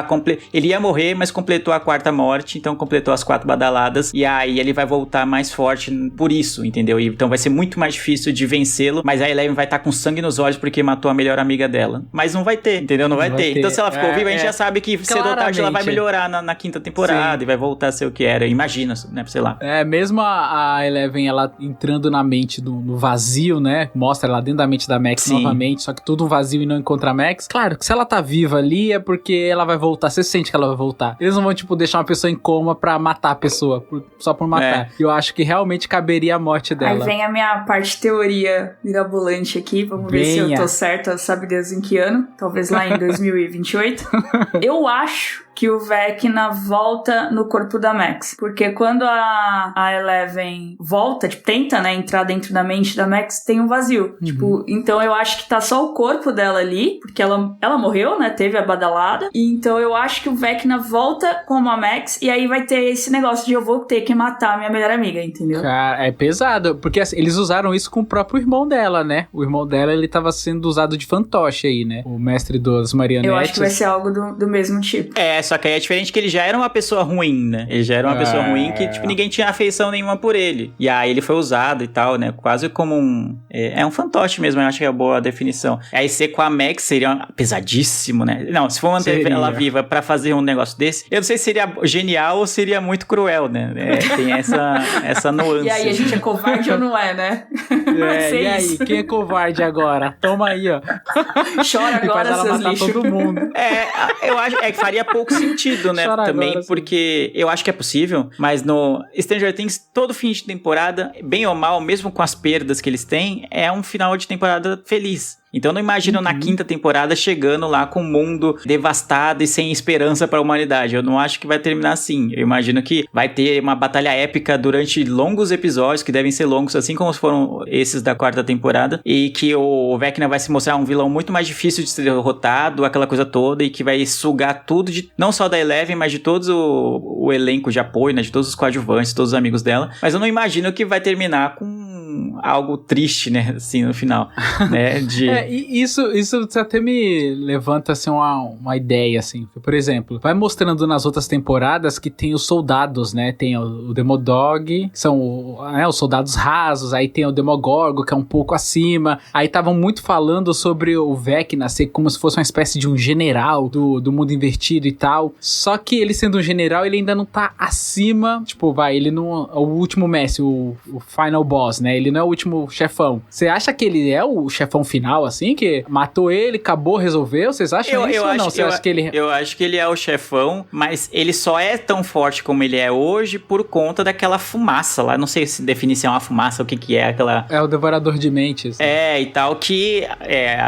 ele ia morrer, mas completou a quarta morte, então completou as 4 badaladas, e aí ele vai voltar mais forte por isso, entendeu? E, então vai ser muito mais difícil de vencê-lo, mas a Eleven vai estar com sangue nos olhos porque matou a melhor amiga dela. Mas não vai ter, entendeu? Não vai ter. Então se ela ficou viva, a gente já sabe que cedo ou tarde ela vai melhorar na quinta temporada. Sim. E vai voltar a ser o que era. Imagina, né? Sei lá. Mesmo a Eleven, ela entrando na mente no vazio, né? Mostra ela dentro da mente da Max. Sim. Novamente, só que tudo um vazio e não encontra a Max. Claro que se ela tá viva ali é porque ela vai voltar. Você sente que ela vai voltar. Eles não vão, tipo, deixar uma pessoa em coma pra matar a pessoa, só por matar. Eu acho que realmente caberia a morte dela. Aí vem a minha parte de teoria mirabolante aqui. Vamos ver se eu tô certa, sabe Deus em que ano. Talvez lá em 2028. Eu acho que o Vecna volta no corpo da Max. Porque quando a Eleven volta, tipo, tenta, né, entrar dentro da mente da Max, tem um vazio. Tipo, então eu acho que tá só o corpo dela ali, porque ela morreu, né, teve a badalada. E então eu acho que o Vecna volta como a Max, e aí vai ter esse negócio de eu vou ter que matar a minha melhor amiga, entendeu? Cara, é pesado, porque assim, eles usaram isso com o próprio irmão dela, né? O irmão dela, ele tava sendo usado de fantoche aí, né? O mestre das marionetes. Eu acho que vai ser algo do mesmo tipo. Só que aí é diferente que ele já era uma pessoa ruim, né? Ele já era uma pessoa ruim que, tipo, ninguém tinha afeição nenhuma por ele. E aí ele foi usado e tal, né? Quase como um... um fantoche mesmo, eu acho que é a boa definição. Aí ser com a Max seria pesadíssimo, né? Não, se for manter ela viva pra fazer um negócio desse, eu não sei se seria genial ou seria muito cruel, né? Tem essa nuance. E aí, a gente é covarde ou não é, né? E aí, quem é covarde agora? Toma aí, ó. Chora agora, ela seus matar lixos. todo mundo. Eu acho que faria pouco sentido, né? Chora também, agora, porque eu acho que é possível, mas no Stranger Things, todo fim de temporada, bem ou mal, mesmo com as perdas que eles têm, é um final de temporada feliz. Então eu não imagino na quinta temporada chegando lá com o mundo devastado e sem esperança para a humanidade. Eu não acho que vai terminar assim. Eu imagino que vai ter uma batalha épica durante longos episódios, que devem ser longos, assim como foram esses da quarta temporada, e que o Vecna vai se mostrar um vilão muito mais difícil de ser derrotado, aquela coisa toda, e que vai sugar tudo, não só da Eleven, mas de todos o elenco de apoio, né, de todos os coadjuvantes, todos os amigos dela. Mas eu não imagino que vai terminar com algo triste, né, assim, no final, né, e isso até me levanta, assim, uma ideia, assim, por exemplo, vai mostrando nas outras temporadas que tem os soldados, né, tem o Demodog, que são os soldados rasos, aí tem o Demogorgon, que é um pouco acima, aí estavam muito falando sobre o Vecna ser como se fosse uma espécie de um general do mundo invertido e tal, só que ele sendo um general, ele ainda não tá acima, tipo, ele não é o último mestre, o final boss, né, ele não é o último chefão. Você acha que ele é o chefão final, assim? Que matou ele, acabou, resolveu? Vocês acham isso ou não? Eu acho que ele é o chefão, mas ele só é tão forte como ele é hoje por conta daquela fumaça lá. Não sei se definir se é uma fumaça, o que é aquela... É o devorador de mentes. E tal, que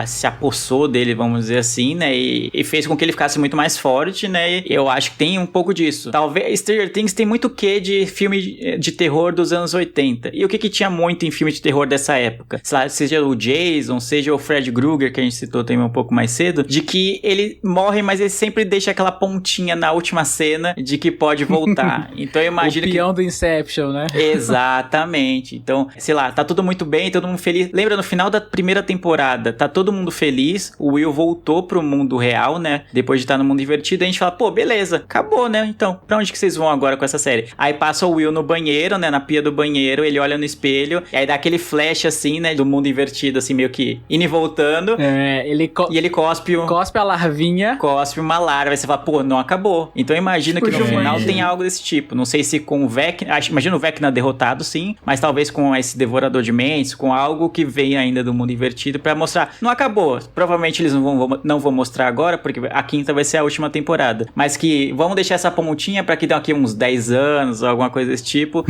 se apossou dele, vamos dizer assim, né? E fez com que ele ficasse muito mais forte, né? E eu acho que tem um pouco disso. Talvez Stranger Things tem muito quê de filme de terror dos anos 80. E o que tinha muito em filme de terror dessa época? Seja o Jason, seja o Fred Krueger, que a gente citou também um pouco mais cedo, de que ele morre, mas ele sempre deixa aquela pontinha na última cena de que pode voltar. Então eu imagino o peão do Inception, né? Exatamente. Então, sei lá, tá tudo muito bem, todo mundo feliz. Lembra, no final da primeira temporada, tá todo mundo feliz, o Will voltou pro mundo real, né? Depois de estar no mundo invertido, a gente fala, pô, beleza, acabou, né? Então, pra onde que vocês vão agora com essa série? Aí passa o Will no banheiro, né? Na pia do banheiro, ele olha no espelho, e aí dá aquele flash, assim, né? Do mundo invertido, assim, meio que indo e voltando. E ele cospe a larvinha. Cospe uma larva. Aí você fala, pô, não acabou. Então eu imagino que no final tem algo desse tipo. Não sei se com o Vecna... Imagina o Vecna derrotado, sim. Mas talvez com esse devorador de mentes, com algo que vem ainda do mundo invertido pra mostrar. Não acabou. Provavelmente eles não vão mostrar agora, porque a quinta vai ser a última temporada. Mas que vamos deixar essa pontinha pra que daqui uns 10 anos, ou alguma coisa desse tipo,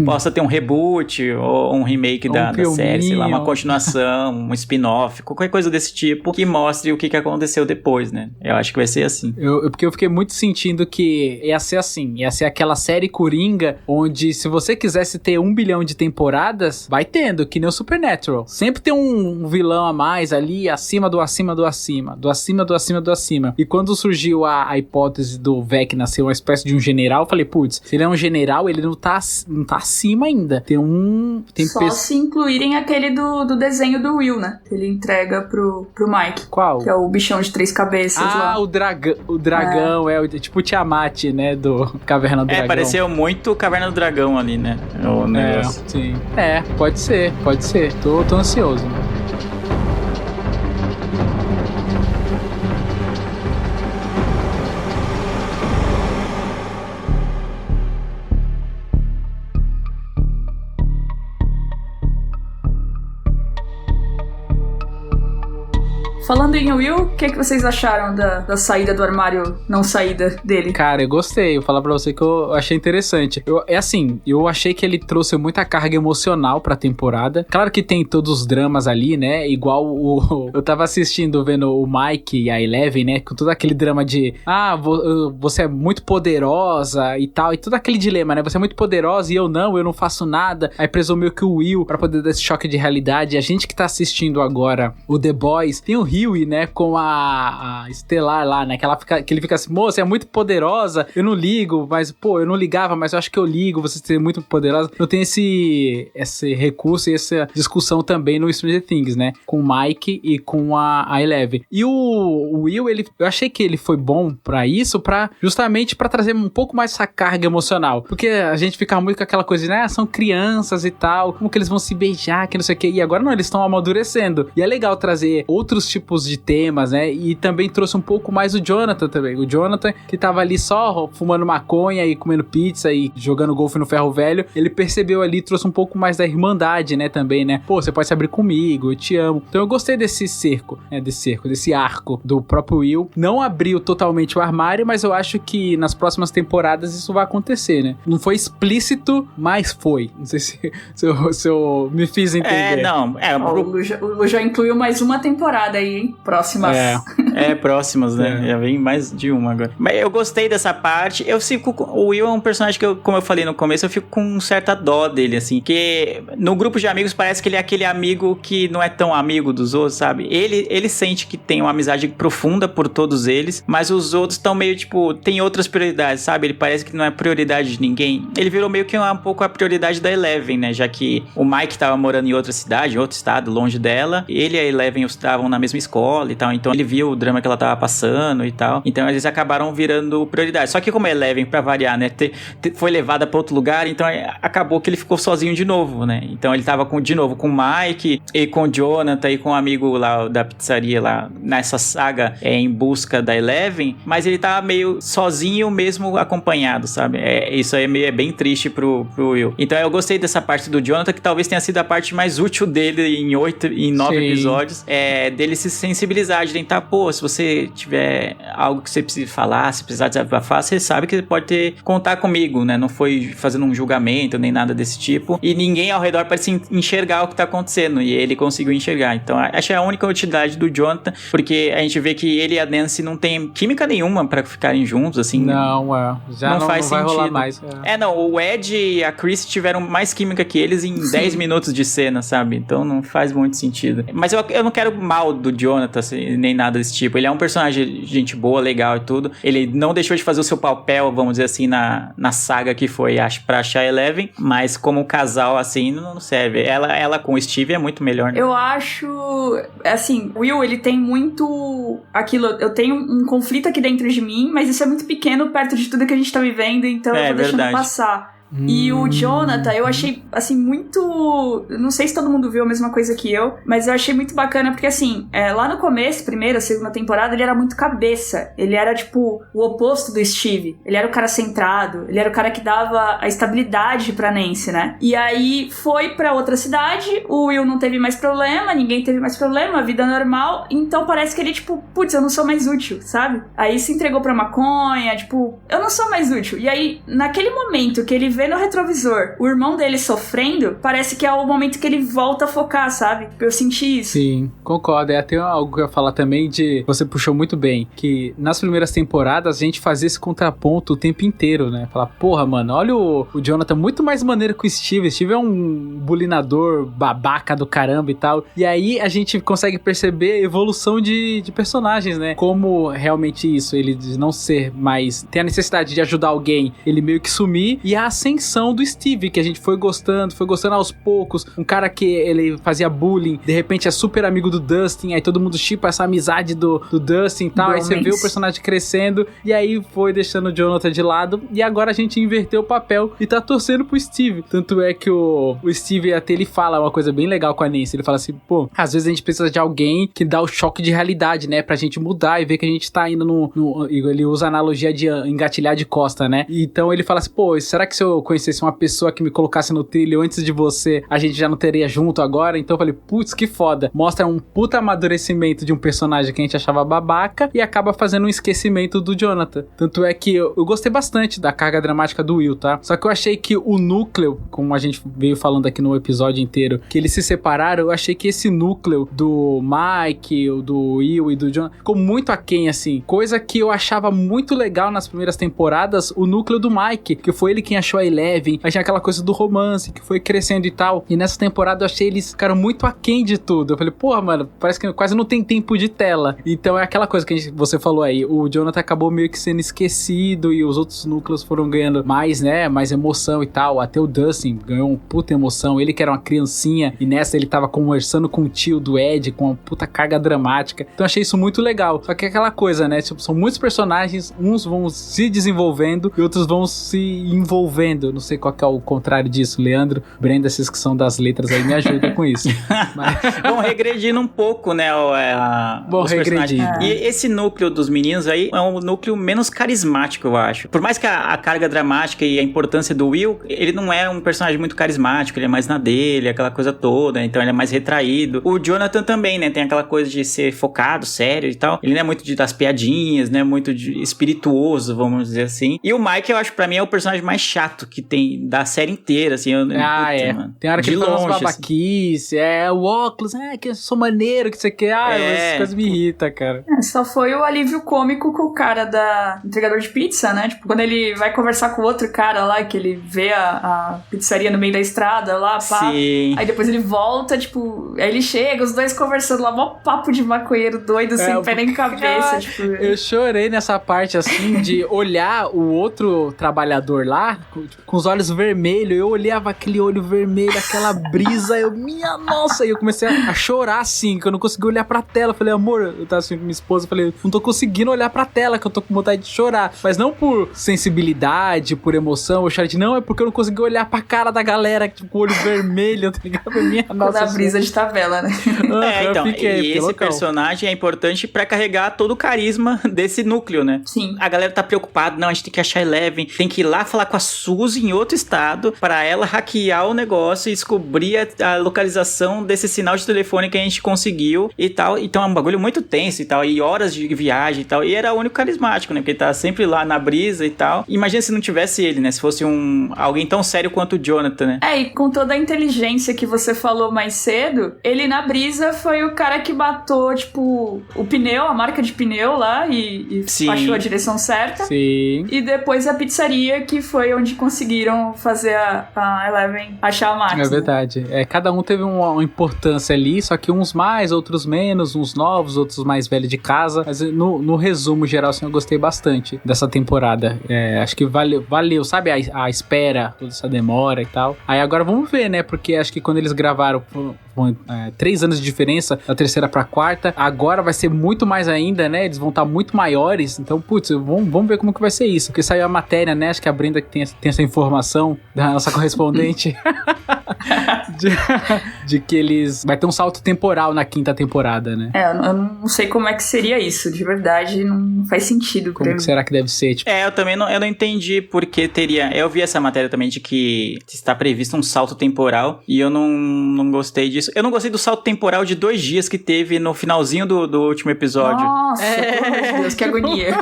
possa ter um reboot, ou um remake da série, sei lá, uma filminho. continuação, um spin-off, qualquer coisa desse tipo que mostre o que aconteceu depois, né? Eu acho que vai ser assim. Porque eu fiquei muito sentindo que ia ser assim, ia ser aquela série Coringa, onde se você quisesse ter 1 bilhão de temporadas, vai tendo, que nem o Supernatural. Sempre tem um vilão a mais ali, acima do acima do acima, do acima do acima do acima. E quando surgiu a hipótese do Vecna ser uma espécie de um general, eu falei, putz, se ele é um general, ele não tá acima ainda. Só se incluírem aquele do desenho do Will, né? Que ele entrega pro Mike. Qual? Que é o bichão de 3 cabeças lá. O dragão, tipo o Tiamat, né, do Caverna do Dragão. Pareceu muito Caverna do Dragão ali, né? O negócio. Sim. Pode ser. Tô ansioso. Falando em Will, o que vocês acharam da saída do armário, não saída dele? Cara, eu gostei. Vou falar pra você que eu achei interessante. Eu achei que ele trouxe muita carga emocional pra temporada. Claro que tem todos os dramas ali, né? Igual eu tava vendo o Mike e a Eleven, né? Com todo aquele drama de você é muito poderosa e tal. E todo aquele dilema, né? Você é muito poderosa e eu não faço nada. Aí presumiu que o Will, pra poder dar esse choque de realidade. A gente que tá assistindo agora o The Boys, tem o Huey, né, com a Estelar lá, né, que ele fica assim, moça, é muito poderosa, eu não ligo, mas, eu não ligava, mas eu acho que eu ligo, você ser muito poderosa. Eu tenho esse recurso e essa discussão também no Stranger Things, né, com o Mike e com a Eleven. E o Will, eu achei que ele foi bom pra isso, justamente pra trazer um pouco mais essa carga emocional, porque a gente fica muito com aquela coisa de, né, são crianças e tal, como que eles vão se beijar, que não sei o que, e agora não, eles estão amadurecendo. E é legal trazer outros tipos de temas, né? E também trouxe um pouco mais o Jonathan também. O Jonathan, que tava ali só fumando maconha e comendo pizza e jogando golfe no ferro velho, ele percebeu ali, trouxe um pouco mais da irmandade, né? Também, né? Você pode se abrir comigo, eu te amo. Então eu gostei desse desse arco do próprio Will. Não abriu totalmente o armário, mas eu acho que nas próximas temporadas isso vai acontecer, né? Não foi explícito, mas foi. Não sei se eu me fiz entender. O já incluiu mais uma temporada aí, hein? Próximas. Próximas, né? Já vem mais de uma agora. Mas eu gostei dessa parte. O Will é um personagem que, como eu falei no começo, eu fico com certa dó dele, assim. Que no grupo de amigos parece que ele é aquele amigo que não é tão amigo dos outros, sabe? Ele sente que tem uma amizade profunda por todos eles, mas os outros estão meio, tipo, tem outras prioridades, sabe? Ele parece que não é prioridade de ninguém. Ele virou meio que um pouco a prioridade da Eleven, né? Já que o Mike tava morando em outra cidade, em outro estado, longe dela. Ele e a Eleven estavam na mesma escola e tal, então ele viu o drama que ela tava passando e tal, então eles acabaram virando prioridade. Só que como a Eleven, pra variar, né, foi levada pra outro lugar, então acabou que ele ficou sozinho de novo, né, então ele tava de novo com o Mike e com o Jonathan e com o amigo lá da pizzaria lá, nessa saga em busca da Eleven, mas ele tava meio sozinho mesmo acompanhado, sabe, isso aí é bem triste pro Will. Então eu gostei dessa parte do Jonathan, que talvez tenha sido a parte mais útil dele em 9 episódios, dele se sensibilizar, de tentar, se você tiver algo que você precisa falar, se precisar desabafar, você sabe que você pode contar comigo, né? Não foi fazendo um julgamento, nem nada desse tipo. E ninguém ao redor parece enxergar o que tá acontecendo. E ele conseguiu enxergar. Então, acho que é a única utilidade do Jonathan, porque a gente vê que ele e a Nancy não tem química nenhuma pra ficarem juntos, assim. Não, já não faz sentido. Vai rolar mais. O Ed e a Chris tiveram mais química que eles em 10 minutos de cena, sabe? Então, não faz muito sentido. Mas eu não quero mal do Jonathan, assim, nem nada desse tipo. Ele é um personagem de gente boa, legal e tudo. Ele não deixou de fazer o seu papel, vamos dizer assim, na saga que foi pra achar Eleven, mas como casal, assim, não serve. Ela com o Steve é muito melhor, né? Eu acho, assim, Will, ele tem muito aquilo, eu tenho um conflito aqui dentro de mim, mas isso é muito pequeno perto de tudo que a gente tá vivendo, então eu tô deixando passar. E o Jonathan, eu achei, assim, muito... Não sei se todo mundo viu a mesma coisa que eu, mas eu achei muito bacana, porque, assim, lá no começo, primeira, segunda temporada, ele era muito cabeça. Ele era, tipo, o oposto do Steve. Ele era o cara centrado, ele era o cara que dava a estabilidade pra Nancy, né? E aí, foi pra outra cidade, o Will não teve mais problema, ninguém teve mais problema, a vida normal, então parece que ele, tipo, putz, eu não sou mais útil, sabe? Aí se entregou pra maconha, tipo, eu não sou mais útil. E aí, naquele momento que ele vê no retrovisor o irmão dele sofrendo, parece que é o momento que ele volta a focar, sabe? Eu senti isso. Sim, concordo. É até algo que eu ia falar também de... Você puxou muito bem, que nas primeiras temporadas a gente fazia esse contraponto o tempo inteiro, né? Falar, porra, mano, olha o Jonathan muito mais maneiro que o Steve. Steve é um bulinador babaca do caramba e tal. E aí a gente consegue perceber a evolução de personagens, né? Como realmente isso, ele de não ser mais... Tem a necessidade de ajudar alguém, ele meio que sumir. E a ascensão do Steve, que a gente foi gostando aos poucos. Um cara que ele fazia bullying, de repente é super amigo do Dustin, aí todo mundo shippa essa amizade do Dustin e tal. Aí você vê o personagem crescendo, e aí foi deixando o Jonathan de lado. E agora a gente inverteu o papel e tá torcendo pro Steve. Tanto é que o Steve até ele fala uma coisa bem legal com a Nancy. Ele fala assim, pô, às vezes a gente precisa de alguém que dá o choque de realidade, né? Pra gente mudar e ver que a gente tá indo no ele usa a analogia de engatilhar de costa, né? Então ele fala assim, pô, será que se eu conhecesse uma pessoa que me colocasse no trilho antes de você, a gente já não teria junto agora? Então eu falei, putz, que foda. Mostra um puta amadurecimento de um personagem que a gente achava babaca e acaba fazendo um esquecimento do Jonathan. Tanto é que eu gostei bastante da carga dramática do Will, tá? Só que eu achei que o núcleo, como a gente veio falando aqui no episódio inteiro, que eles se separaram, eu achei que esse núcleo do Mike, do Will e do John ficou muito aquém, assim. Coisa que eu achava muito legal nas primeiras temporadas, o núcleo do Mike, que foi ele quem achou a Eleven. Aí tinha aquela coisa do romance, que foi crescendo e tal. E nessa temporada eu achei eles ficaram muito aquém de tudo. Eu falei, porra, mano, parece que quase não tem tempo de tela. Então é aquela coisa que você falou aí, o Jonathan acabou meio que sendo esquecido e os outros núcleos foram ganhando mais, né, mais emoção e tal. Até o Dustin ganhou uma puta emoção. Ele que era uma criancinha e nessa ele tava conversando com o tio do Ed, com uma puta carga dramática. Então achei isso muito legal. Só que é aquela coisa, né, tipo, são muitos personagens, uns vão se desenvolvendo e outros vão se envolvendo. Não sei qual que é o contrário disso. Leandro, Brenda, vocês que são das letras aí me ajudam com isso. Mas... Vão regredindo um pouco, né, Vão regredindo. E esse núcleo dos meninos aí é um núcleo menos carismático, eu acho. Por mais que a carga dramática e a importância do Will, ele não é um personagem muito carismático, ele é mais na dele, aquela coisa toda, então ele é mais retraído. O Jonathan também, né, tem aquela coisa de ser focado, sério e tal. Ele não é muito das piadinhas, né, muito espirituoso, vamos dizer assim. E o Mike, eu acho, pra mim, é o personagem mais chato que tem da série inteira, assim. Puta, mano. Tem hora que ele fala umas babaquice, assim. O óculos, que eu sou maneiro, que você quer. Essas coisas me irritam, cara. Só foi o alívio cômico com o cara da entregador de pizza, né? Tipo, quando ele vai conversar com o outro cara lá, que ele vê a pizzaria no meio da estrada lá, pá. Sim. Aí depois ele volta, tipo, aí ele chega, os dois conversando lá, mó papo de maconheiro doido, sem pé nem cabeça, tipo... Eu chorei nessa parte, assim, de olhar o outro trabalhador lá, com os olhos vermelhos, eu olhava aquele olho vermelho, aquela brisa, minha nossa, e eu comecei a chorar, assim, que eu não conseguia olhar pra tela, eu falei, amor, eu tava assim com minha esposa, eu falei, não tô conseguindo olhar pra tela, que eu tô com vontade de chorar, mas não por sensibilidade, por emoção, eu chorei, não, é porque eu não consegui olhar pra cara da galera, tipo, com o olho vermelho, tá ligado? Minha nossa, da brisa de tabela, né? Então, e esse personagem é importante pra carregar todo o carisma desse núcleo, né? Sim. A galera tá preocupada, não, a gente tem que achar Eleven, tem que ir lá falar com a Suzy em outro estado pra ela hackear o negócio e descobrir a localização desse sinal de telefone que a gente conseguiu e tal. Então é um bagulho muito tenso e tal, e horas de viagem e tal, e era o único carismático, né? Porque ele tá sempre lá na brisa e tal. Imagina se não tivesse ele, né? Se fosse alguém tão sério quanto o Jonathan, né? E com toda a inteligência que você falou mais cedo, ele na brisa foi o cara que matou, tipo, o pneu, a marca de pneu lá e achou a direção certa. Sim. E depois a pizzaria, que foi onde conseguiram fazer a Eleven achar a máquina. É verdade. Cada um teve uma importância ali, só que uns mais, outros menos, uns novos, outros mais velhos de casa. Mas no resumo geral, assim, eu gostei bastante dessa temporada. Acho que valeu, sabe, a espera, toda essa demora e tal. Aí agora vamos ver, né, porque acho que quando eles gravaram 3 anos de diferença, da terceira pra quarta, agora vai ser muito mais ainda, né, eles vão estar muito maiores, então, putz, vamos ver como que vai ser isso, porque saiu a matéria, né, acho que a Brenda que tem essa informação da nossa correspondente. de que eles... Vai ter um salto temporal na 5ª temporada, né? Eu não sei como é que seria isso, de verdade, não faz sentido. Como que será que deve ser? Tipo... Eu também não entendi porque teria... Eu vi essa matéria também de que está previsto um salto temporal e eu não gostei disso. Eu não gostei do salto temporal de 2 dias que teve no finalzinho do último episódio. Nossa, pelo amor de Deus, que agonia.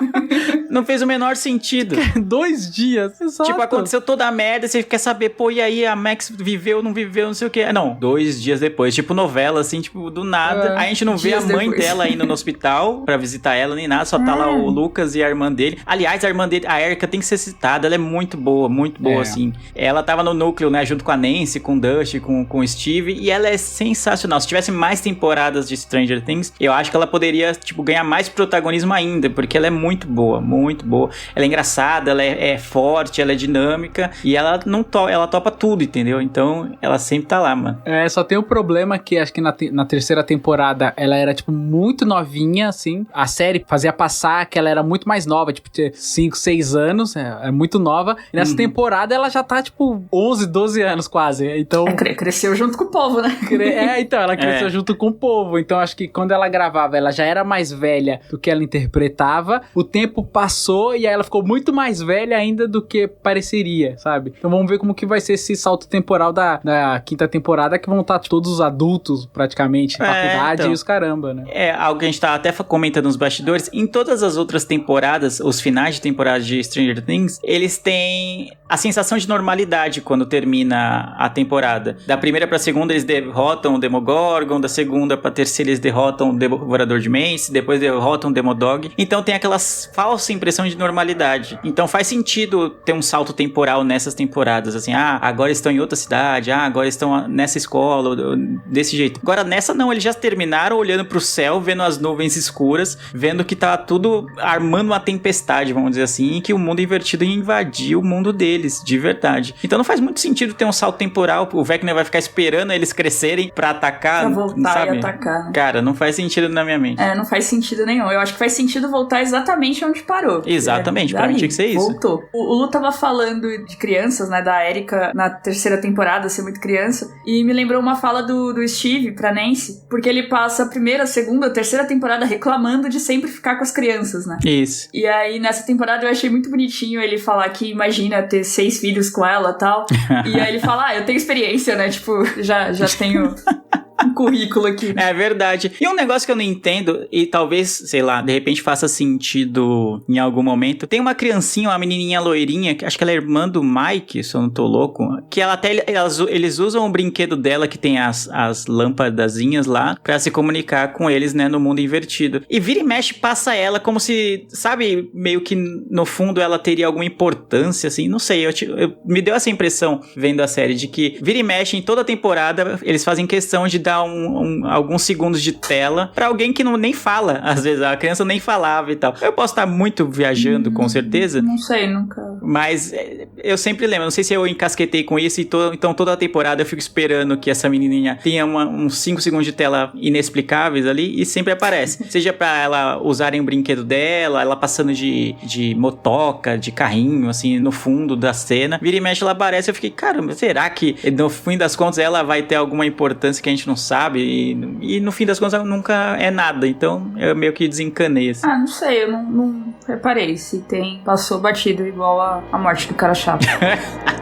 Não fez o menor sentido. 2 dias, exato. Tipo, aconteceu toda a merda, você quer saber, pô, e aí a Max viveu, não viveu, não sei o que. Não, 2 dias depois, tipo novela, assim, tipo, do nada. Aí a gente não vê a mãe dela indo no hospital pra visitar ela, nem nada, só tá lá o Lucas e a irmã dele. Aliás, a irmã dele, a Erika, tem que ser citada, ela é muito boa, assim. Ela tava no núcleo, né, junto com a Nancy, com o Dusty, com o Steve, e ela é sensacional. Se tivesse mais temporadas de Stranger Things, eu acho que ela poderia, tipo, ganhar mais protagonismo ainda, porque ela é muito boa, muito boa. Ela é engraçada, ela é forte, ela é dinâmica, e ela ela topa tudo, entendeu? Então, ela sempre tá lá, mano. Só tem o problema que acho que na 3ª temporada ela era, tipo, muito novinha, assim. A série fazia passar que ela era muito mais nova, tipo, tinha 5, 6 anos, é muito nova. E nessa temporada ela já tá, tipo, 11, 12 anos quase. Então... Cresceu junto com o povo, né? Então, ela cresceu junto com o povo. Então, acho que quando ela gravava, ela já era mais velha do que ela interpretava. O tempo passou e aí ela ficou muito mais velha ainda do que pareceria, sabe? Então, vamos ver como que vai ser esse salto temporal da 5ª temporada, que vão estar todos adultos, praticamente, faculdade então. E os caramba, né? Algo que a gente tá até comentando nos bastidores, em todas as outras temporadas, os finais de temporada de Stranger Things, eles têm a sensação de normalidade quando termina a temporada. Da primeira pra segunda, eles derrotam o Demogorgon, da segunda pra terceira, eles derrotam o Devorador de Mentes, depois derrotam o Demodog. Então tem aquela falsa impressão de normalidade. Então faz sentido ter um salto temporal nessas temporadas, assim, agora estão em outra cidade, agora estão nessa escola, desse jeito. Agora nessa não, eles já terminaram olhando pro céu, vendo as nuvens escuras, vendo que tá tudo armando uma tempestade, vamos dizer assim, e que o mundo invertido ia invadir o mundo deles, de verdade. Então não faz muito sentido ter um salto temporal, o Vecna vai ficar esperando eles crescerem pra atacar, pra voltar, sabe? E atacar, né? Cara, não faz sentido na minha mente. Não faz sentido nenhum. Eu acho que faz sentido voltar exatamente onde parou. Exatamente, pra mim tinha que ser isso. Voltou. O Lu tava falando de crianças, né, da Erika na 3ª temporada, ser muito criança, e me lembrou uma fala do Steve pra Nancy, porque ele passa a 1ª, 2ª, 3ª temporada reclamando de sempre ficar com as crianças, né? Isso. E aí, nessa temporada, eu achei muito bonitinho ele falar que imagina ter 6 filhos com ela e tal. E aí ele fala, eu tenho experiência, né? Tipo, já tenho... um currículo aqui. É verdade. E um negócio que eu não entendo, e talvez, sei lá, de repente faça sentido em algum momento, tem uma criancinha, uma menininha loirinha, que acho que ela é irmã do Mike, se eu não tô louco, que ela até, eles usam o brinquedo dela, que tem as lâmpadazinhas lá, pra se comunicar com eles, né, no mundo invertido. E vira e mexe, passa ela como se, sabe, meio que no fundo ela teria alguma importância, assim, não sei, me deu essa impressão vendo a série, de que vira e mexe em toda a temporada, eles fazem questão de dar alguns segundos de tela pra alguém que nem fala, às vezes a criança nem falava e tal. Eu posso estar muito viajando, com certeza. Não sei, nunca. Mas eu sempre lembro, não sei se eu encasquetei com isso, então toda a temporada eu fico esperando que essa menininha tenha uns 5 segundos de tela inexplicáveis ali e sempre aparece. Seja pra ela usarem o brinquedo dela, ela passando de motoca, de carrinho, assim, no fundo da cena. Vira e mexe, ela aparece, eu fiquei, caramba, será que no fim das contas ela vai ter alguma importância que a gente não sabe? E no fim das contas nunca é nada. Então eu meio que desencanei, assim. Não sei, eu não reparei se passou batido igual a morte do cara chato.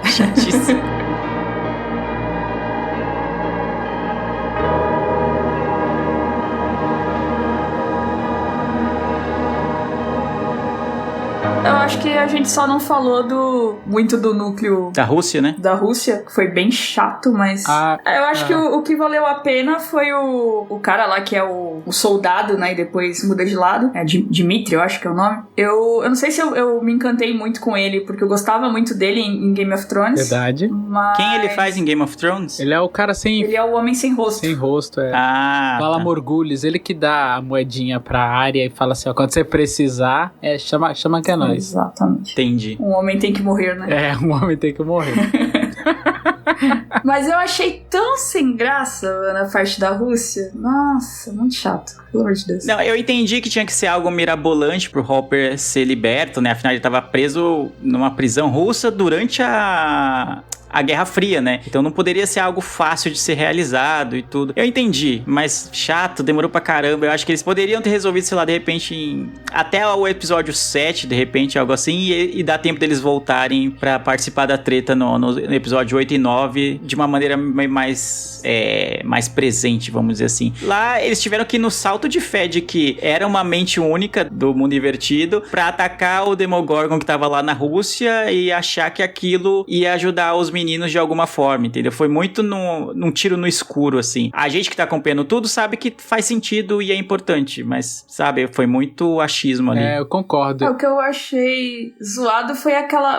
Chatíssimo. Eu acho que a gente só não falou muito do núcleo... Da Rússia, né? Da Rússia, que foi bem chato, mas... eu acho que o que valeu a pena foi o cara lá que é o soldado, né? E depois muda de lado. É Dmitry, eu acho que é o nome. Eu não sei se eu me encantei muito com ele, porque eu gostava muito dele em Game of Thrones. Verdade. Mas... Quem ele faz em Game of Thrones? Ele é o cara sem... Ele é o homem sem rosto. Sem rosto, é. Tá. Fala Morgulhos, ele que dá a moedinha pra área e fala assim, ó, quando você precisar, chama que é nóis. Exatamente. Entendi. Um homem tem que morrer, né? Um homem tem que morrer. Mas eu achei tão sem graça na parte da Rússia. Nossa, muito chato. Pelo amor de Deus. Não, eu entendi que tinha que ser algo mirabolante pro Hopper ser liberto, né? Afinal, ele tava preso numa prisão russa durante a Guerra Fria, né? Então não poderia ser algo fácil de ser realizado e tudo. Eu entendi, mas chato, demorou pra caramba. Eu acho que eles poderiam ter resolvido, sei lá, de repente, até o episódio 7, de repente, algo assim, e dar tempo deles voltarem pra participar da treta no episódio 8 e 9 de uma maneira mais presente, vamos dizer assim. Lá, eles tiveram que ir no salto de fé de que era uma mente única do mundo invertido pra atacar o Demogorgon que tava lá na Rússia e achar que aquilo ia ajudar os meninos de alguma forma, entendeu? Foi muito num tiro no escuro, assim. A gente que tá acompanhando tudo sabe que faz sentido e é importante, mas, sabe, foi muito achismo ali. Eu concordo. O que eu achei zoado foi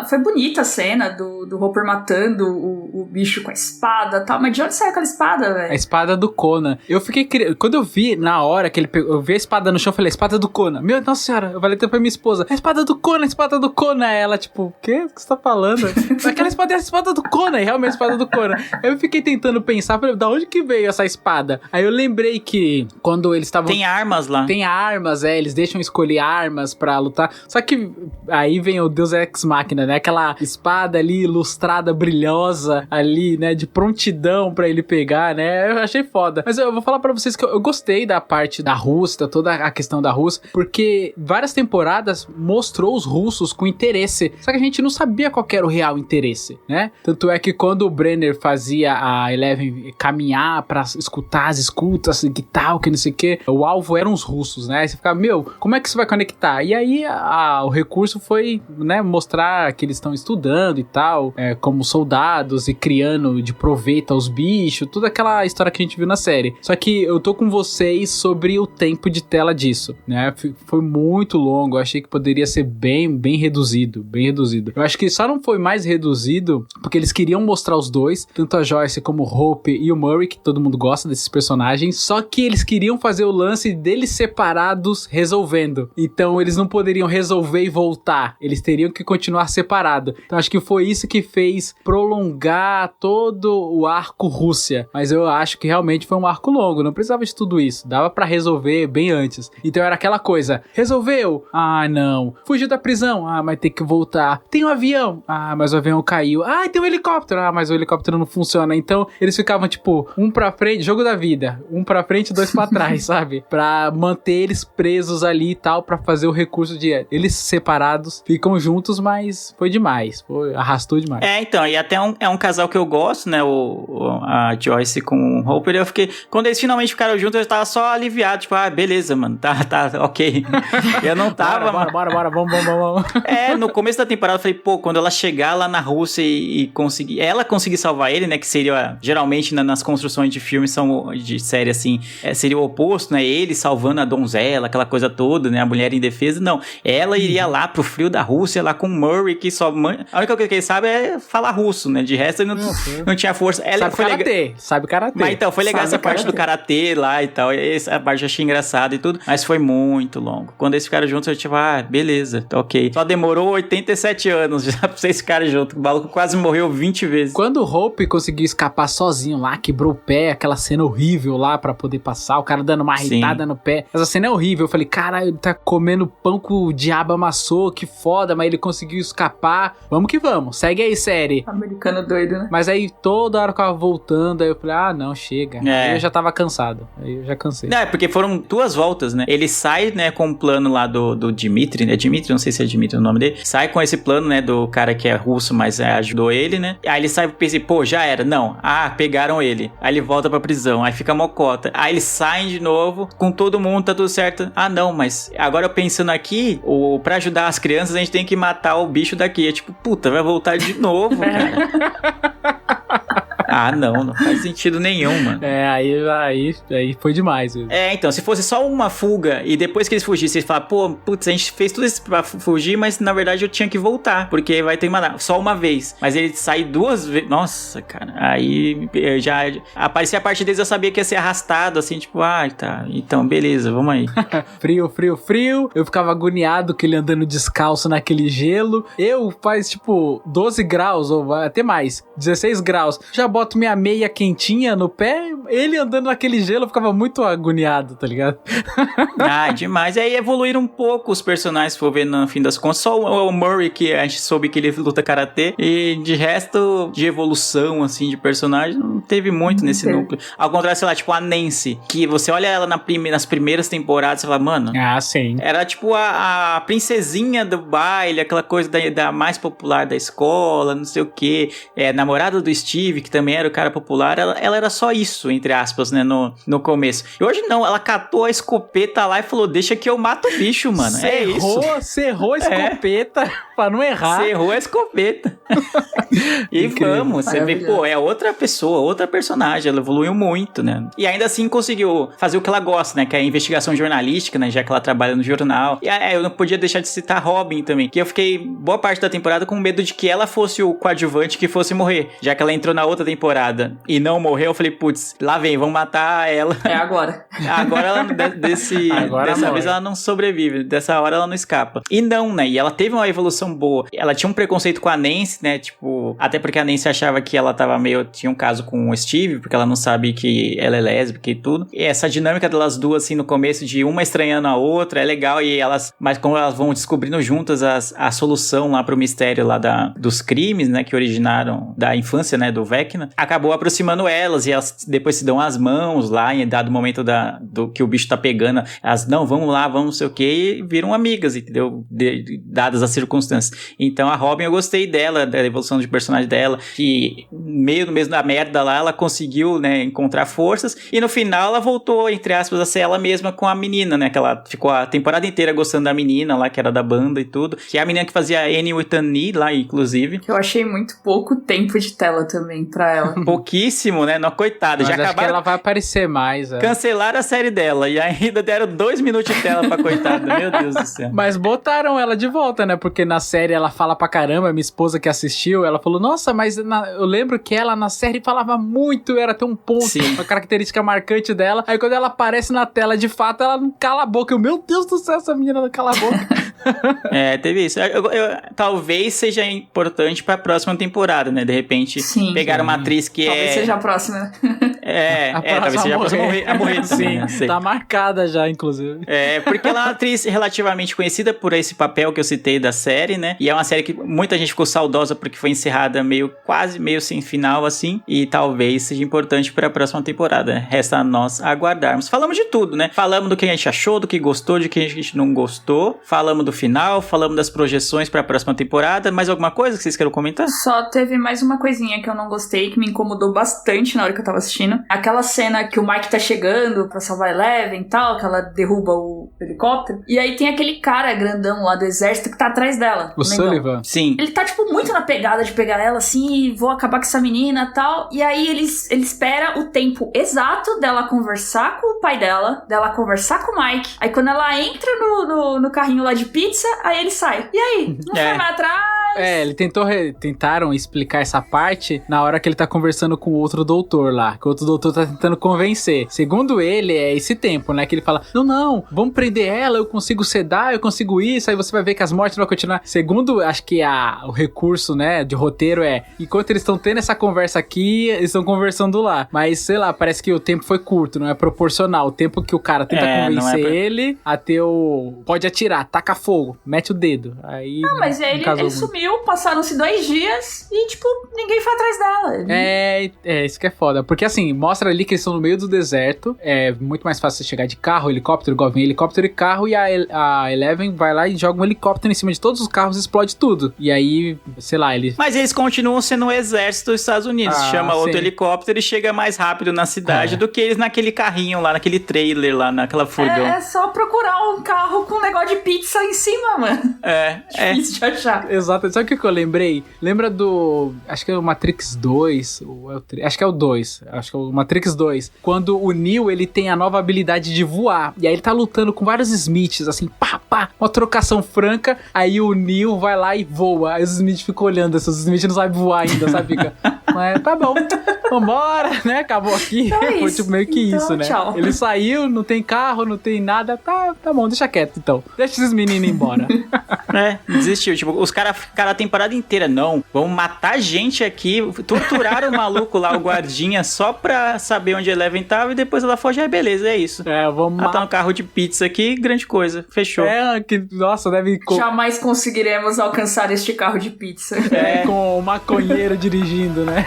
foi bonita a cena do Hopper matando o bicho com a espada e tal, mas de onde saiu aquela espada, velho? A espada do Conan. Eu fiquei... Quando eu vi, na hora que ele pegou, eu vi a espada no chão, eu falei, a espada do Conan. Meu, nossa senhora, eu falei até pra minha esposa, a espada do Conan, a espada do Conan. Ela, tipo, o que você tá falando? Aquela espada é a espada do Conan, realmente a espada do Conan. Eu fiquei tentando pensar, falei, da onde que veio essa espada? Aí eu lembrei que quando eles estavam... Tem armas lá. Tem armas, eles deixam escolher armas pra lutar. Só que aí vem o Deus Ex Machina, né? Aquela espada ali, ilustrada, brilhosa, ali, né? De prontidão pra ele pegar, né? Eu achei foda. Mas eu vou falar pra vocês que eu gostei da parte da Rússia, toda a questão da Rússia, porque várias temporadas mostrou os russos com interesse. Só que a gente não sabia qual era o real interesse, né? Tanto é que quando o Brenner fazia a Eleven caminhar pra escutar as escutas, que tal, que não sei o que, o alvo eram os russos, né? Aí você ficava, meu, como é que isso vai conectar? E aí o recurso foi, né, mostrar que eles estão estudando e tal, como soldados e criando de proveito aos bichos, toda aquela história que a gente viu na série. Só que eu tô com vocês sobre o tempo de tela disso, né? Foi muito longo, eu achei que poderia ser bem reduzido, bem reduzido. Eu acho que só não foi mais reduzido porque eles queriam mostrar os dois, tanto a Joyce como o Hope e o Murray, que todo mundo gosta desses personagens, só que eles queriam fazer o lance deles separados resolvendo. Então eles não poderiam resolver e voltar, eles teriam que continuar separado. Então acho que foi isso que fez prolongar todo o arco Rússia, mas eu acho que realmente foi um arco longo, não precisava de tudo isso, dava pra resolver bem antes. Então era aquela coisa, resolveu? Ah, não. Fugiu da prisão? Ah, mas tem que voltar. Tem um avião? Ah, mas o avião caiu. Ah, tem um helicóptero? Ah, mas o helicóptero não funciona. Então eles ficavam tipo, um pra frente, jogo da vida, um pra frente, dois pra trás, sabe? Pra manter eles presos ali e tal, pra fazer o recurso de eles separados, ficam juntos, mas foi demais, arrastou demais. Então, e até é um casal que eu gosto, né, a Joyce com o Hopper, eu fiquei, quando eles finalmente ficaram juntos, eu tava só aliviado, tipo, beleza, mano, tá, ok. Eu não tava... Bora, vamos. No começo da temporada eu falei, pô, quando ela chegar lá na Rússia e conseguir, ela conseguir salvar ele, né, que seria, geralmente nas construções de filmes, de série, assim, seria o oposto, né, ele salvando a donzela, aquela coisa toda, né, a mulher indefesa, não, ela iria lá pro frio da Rússia, lá com o Murray, que só, a única coisa que ele sabe é falar russo, né, de resto ele não tinha força. Ela sabe karatê. Mas então, foi legal essa parte do karatê lá e tal, essa parte eu achei engraçada e tudo, mas foi muito longo. Quando eles ficaram juntos, eu tipo, beleza, tá ok. Só demorou 87 anos já pra vocês ficarem juntos, o maluco quase morreu 20 vezes. Quando o Hope conseguiu escapar sozinho lá, quebrou o pé, aquela cena horrível lá pra poder passar, o cara dando uma irritada no pé, essa cena é horrível, eu falei, cara, ele tá comendo pão que o diabo amassou, que foda, mas ele conseguiu escapar, vamos que vamos, segue aí, série. Americano doido, né? Mas aí toda hora que eu tava voltando, aí eu falei, não, chega. Aí eu já tava cansado, aí eu já cansei. Não, porque foram 2 voltas, né? Ele sai, né, com o plano lá do Dmitry, né? Dmitry, não sei se é Dmitry o nome dele. Sai com esse plano, né, do cara que é russo, mas ajudou ele, né? Aí ele sai e pensa, pô, já era. Não. Pegaram ele. Aí ele volta pra prisão. Aí fica mocota. Aí eles saem de novo, com todo mundo, tá tudo certo. Não, mas agora pensando aqui, pra ajudar as crianças, a gente tem que matar o bicho daqui. É tipo, puta, vai voltar de novo, cara. Ah, não faz sentido nenhum, mano. Aí foi demais. Então, se fosse só uma fuga e depois que eles fugissem, eles falaram, pô, putz, a gente fez tudo isso pra fugir, mas na verdade eu tinha que voltar, porque vai ter só uma vez. Mas ele sai 2 vezes. Nossa, cara. Aí já aparecia a parte deles, eu sabia que ia ser arrastado, assim, tipo, tá. Então, beleza, vamos aí. Frio. Eu ficava agoniado que ele andando descalço naquele gelo. Faz tipo 12 graus, ou até mais, 16 graus. Já boto minha meia quentinha no pé, ele andando naquele gelo, eu ficava muito agoniado, tá ligado? Demais. E aí evoluíram um pouco os personagens, se for ver no fim das contas. Só o Murray, que a gente soube que ele luta karatê. E de resto, de evolução, assim, de personagem, não teve muito nesse núcleo. Ao contrário, sei lá, tipo a Nancy, que você olha ela nas primeiras temporadas, você fala, mano... sim. Era tipo a princesinha do baile, aquela coisa da mais popular da escola, não sei o quê. Namorada do Steve, que também era o cara popular, ela era só isso, entre aspas, né, no começo. E hoje não, ela catou a escopeta lá e falou, deixa que eu mato o bicho, mano. Cerrou a escopeta pra não errar. Cerrou a escopeta. E incrível. Vamos, você vê, pô, é outra pessoa, outra personagem, ela evoluiu muito, né? E ainda assim conseguiu fazer o que ela gosta, né, que é a investigação jornalística, né, já que ela trabalha no jornal. E eu não podia deixar de citar Robin também, que eu fiquei boa parte da temporada com medo de que ela fosse o coadjuvante que fosse morrer, já que ela entrou na outra temporada e não morreu. Eu falei, putz, lá vem, vamos matar ela. Agora. Agora ela, dessa vez ela não sobrevive, dessa hora ela não escapa. E não, né, e ela teve uma evolução boa. Ela tinha um preconceito com a Nancy, né, tipo, até porque a Nancy achava que ela tinha um caso com o Steve, porque ela não sabe que ela é lésbica e tudo. E essa dinâmica delas duas, assim, no começo, de uma estranhando a outra, é legal, mas como elas vão descobrindo juntas a solução lá pro mistério lá dos crimes, né, que originaram da infância, né, do Vecna, acabou aproximando elas, e elas depois se dão as mãos lá, em dado momento do que o bicho tá pegando, elas, não, vamos lá, vamos não sei o que, e viram amigas, entendeu? Dadas as circunstâncias. Então a Robin, eu gostei dela, da evolução de personagem dela, que meio no mesmo da merda lá, ela conseguiu, né, encontrar forças, e no final ela voltou, entre aspas, a ser ela mesma com a menina, né, que ela ficou a temporada inteira gostando da menina lá, que era da banda e tudo, que é a menina que fazia Annie with an E lá, inclusive. Eu achei muito pouco tempo de tela também pra ela. Pouquíssimo, né, não, coitada, mas já acho acabaram... que ela vai aparecer mais. Cancelaram a série dela, e ainda deram 2 minutos de tela pra coitada, meu Deus do céu. Mas botaram ela de volta, né, porque na série ela fala pra caramba, minha esposa que assistiu, ela falou, nossa, mas eu lembro que ela na série falava muito, era até um ponto, sim, uma característica marcante dela, aí quando ela aparece na tela de fato, ela não cala a boca, meu Deus do céu, essa menina não cala a boca. Teve isso. Talvez seja importante pra próxima temporada, né, de repente, sim, pegar uma atriz que talvez seja a próxima. Talvez seja a próxima a morrer sim, sim, tá marcada já, inclusive. Porque ela é uma atriz relativamente conhecida por esse papel que eu citei da série, né, e é uma série que muita gente ficou saudosa porque foi encerrada quase meio sem final, assim, e talvez seja importante para a próxima temporada. Resta a nós aguardarmos. Falamos de tudo, né? Falamos do que a gente achou, do que gostou, de que a gente não gostou. Falamos do final, falamos das projeções para a próxima temporada. Mais alguma coisa que vocês queiram comentar? Só teve mais uma coisinha que eu não gostei, que me incomodou bastante na hora que eu tava assistindo. Aquela cena que o Mike tá chegando pra salvar a Eleven e tal, que ela derruba o helicóptero. E aí tem aquele cara grandão lá do exército que tá atrás dela. O Sullivan. Sim. Ele tá, tipo, muito na pegada de pegar ela, assim, e vou acabar com essa menina e tal. E aí ele espera o tempo exato dela conversar com o pai dela conversar com o Mike. Aí quando ela entra no carrinho lá de pizza, aí ele sai. E aí? Não foi mais atrás? Ele tentaram explicar essa parte na hora que ele tá conversando com o outro doutor lá, que o outro doutor tá tentando convencer. Segundo ele, é esse tempo, né, que ele fala, não, vamos prender ela, eu consigo sedar, eu consigo isso, aí você vai ver que as mortes vão continuar. Segundo, acho que o recurso, né, de roteiro enquanto eles estão tendo essa conversa aqui, eles estão conversando lá. Mas, sei lá, parece que o tempo foi curto, não é proporcional. O tempo que o cara tenta convencer ele até pode atirar, taca fogo, mete o dedo. Aí, não, mas ele sumiu, passaram-se 2 dias e, tipo, ninguém foi atrás dela. Isso que é foda. Porque, assim, mostra ali que eles estão no meio do deserto, é muito mais fácil você chegar de carro, helicóptero, igual vem helicóptero e carro, e a Eleven vai lá e joga um helicóptero em cima de todos os carros e explode tudo. E aí, sei lá, Mas eles continuam sendo o exército dos Estados Unidos. Chama outro helicóptero e chega mais rápido na cidade do que eles naquele carrinho lá, naquele trailer lá, naquela furgão. É só procurar um carro com um negócio de pizza em cima, mano. Difícil de achar. Exato. sabe o que eu lembrei? Lembra do... Acho que é o Matrix 2. Acho que é o 2. Acho que é o Matrix 2. Quando o Neo, ele tem a nova habilidade de voar. E aí ele tá lutando com vários Smiths, assim, pá, pá. Uma trocação franca. Aí o Neo vai lá e voa. Aí os Smiths ficam olhando. Os Smiths não sabem voar ainda, sabe? Fica... Mas tá bom. Vambora, né? Acabou aqui. Então é Foi isso. tipo meio que Então, isso, né? tchau. Ele saiu, não tem carro, não tem nada. Tá bom, deixa quieto então. Deixa esses meninos ir embora. Desistiu. Tipo, os caras ficaram a temporada inteira. Não, vamos matar gente aqui. Torturaram o maluco lá, o guardinha, só pra saber onde a Eleven tava. E depois ela foge. Aí beleza, é isso. Vamos Ela tá no carro de pizza aqui, grande coisa. Fechou. Nossa, deve... Jamais conseguiremos alcançar este carro de pizza. Com o maconheiro dirigindo, né?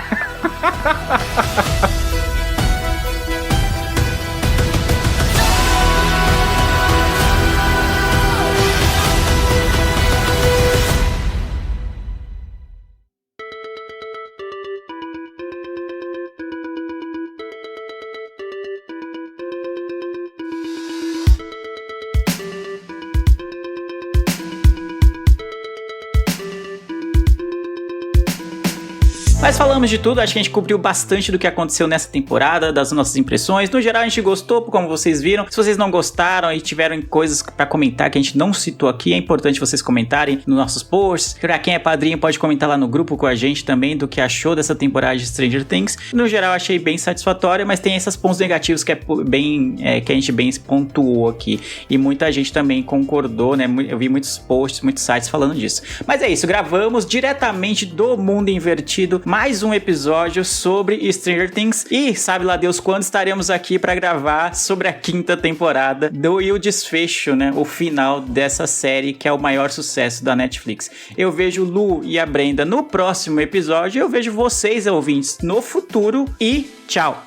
Mas falamos de tudo, acho que a gente cobriu bastante do que aconteceu nessa temporada, das nossas impressões. No geral, a gente gostou, como vocês viram. Se vocês não gostaram e tiveram coisas pra comentar que a gente não citou aqui, é importante vocês comentarem nos nossos posts. Pra quem é padrinho, pode comentar lá no grupo com a gente também do que achou dessa temporada de Stranger Things. No geral, achei bem satisfatória, mas tem esses pontos negativos que que a gente bem pontuou aqui. E muita gente também concordou, né? Eu vi muitos posts, muitos sites falando disso. Mas é isso, gravamos diretamente do Mundo Invertido mais um episódio sobre Stranger Things e sabe lá Deus quando estaremos aqui para gravar sobre a 5ª temporada e o desfecho, né, o final dessa série que é o maior sucesso da Netflix. Eu vejo o Lu e a Brenda no próximo episódio, eu vejo vocês ouvintes no futuro e tchau.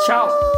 Tchau.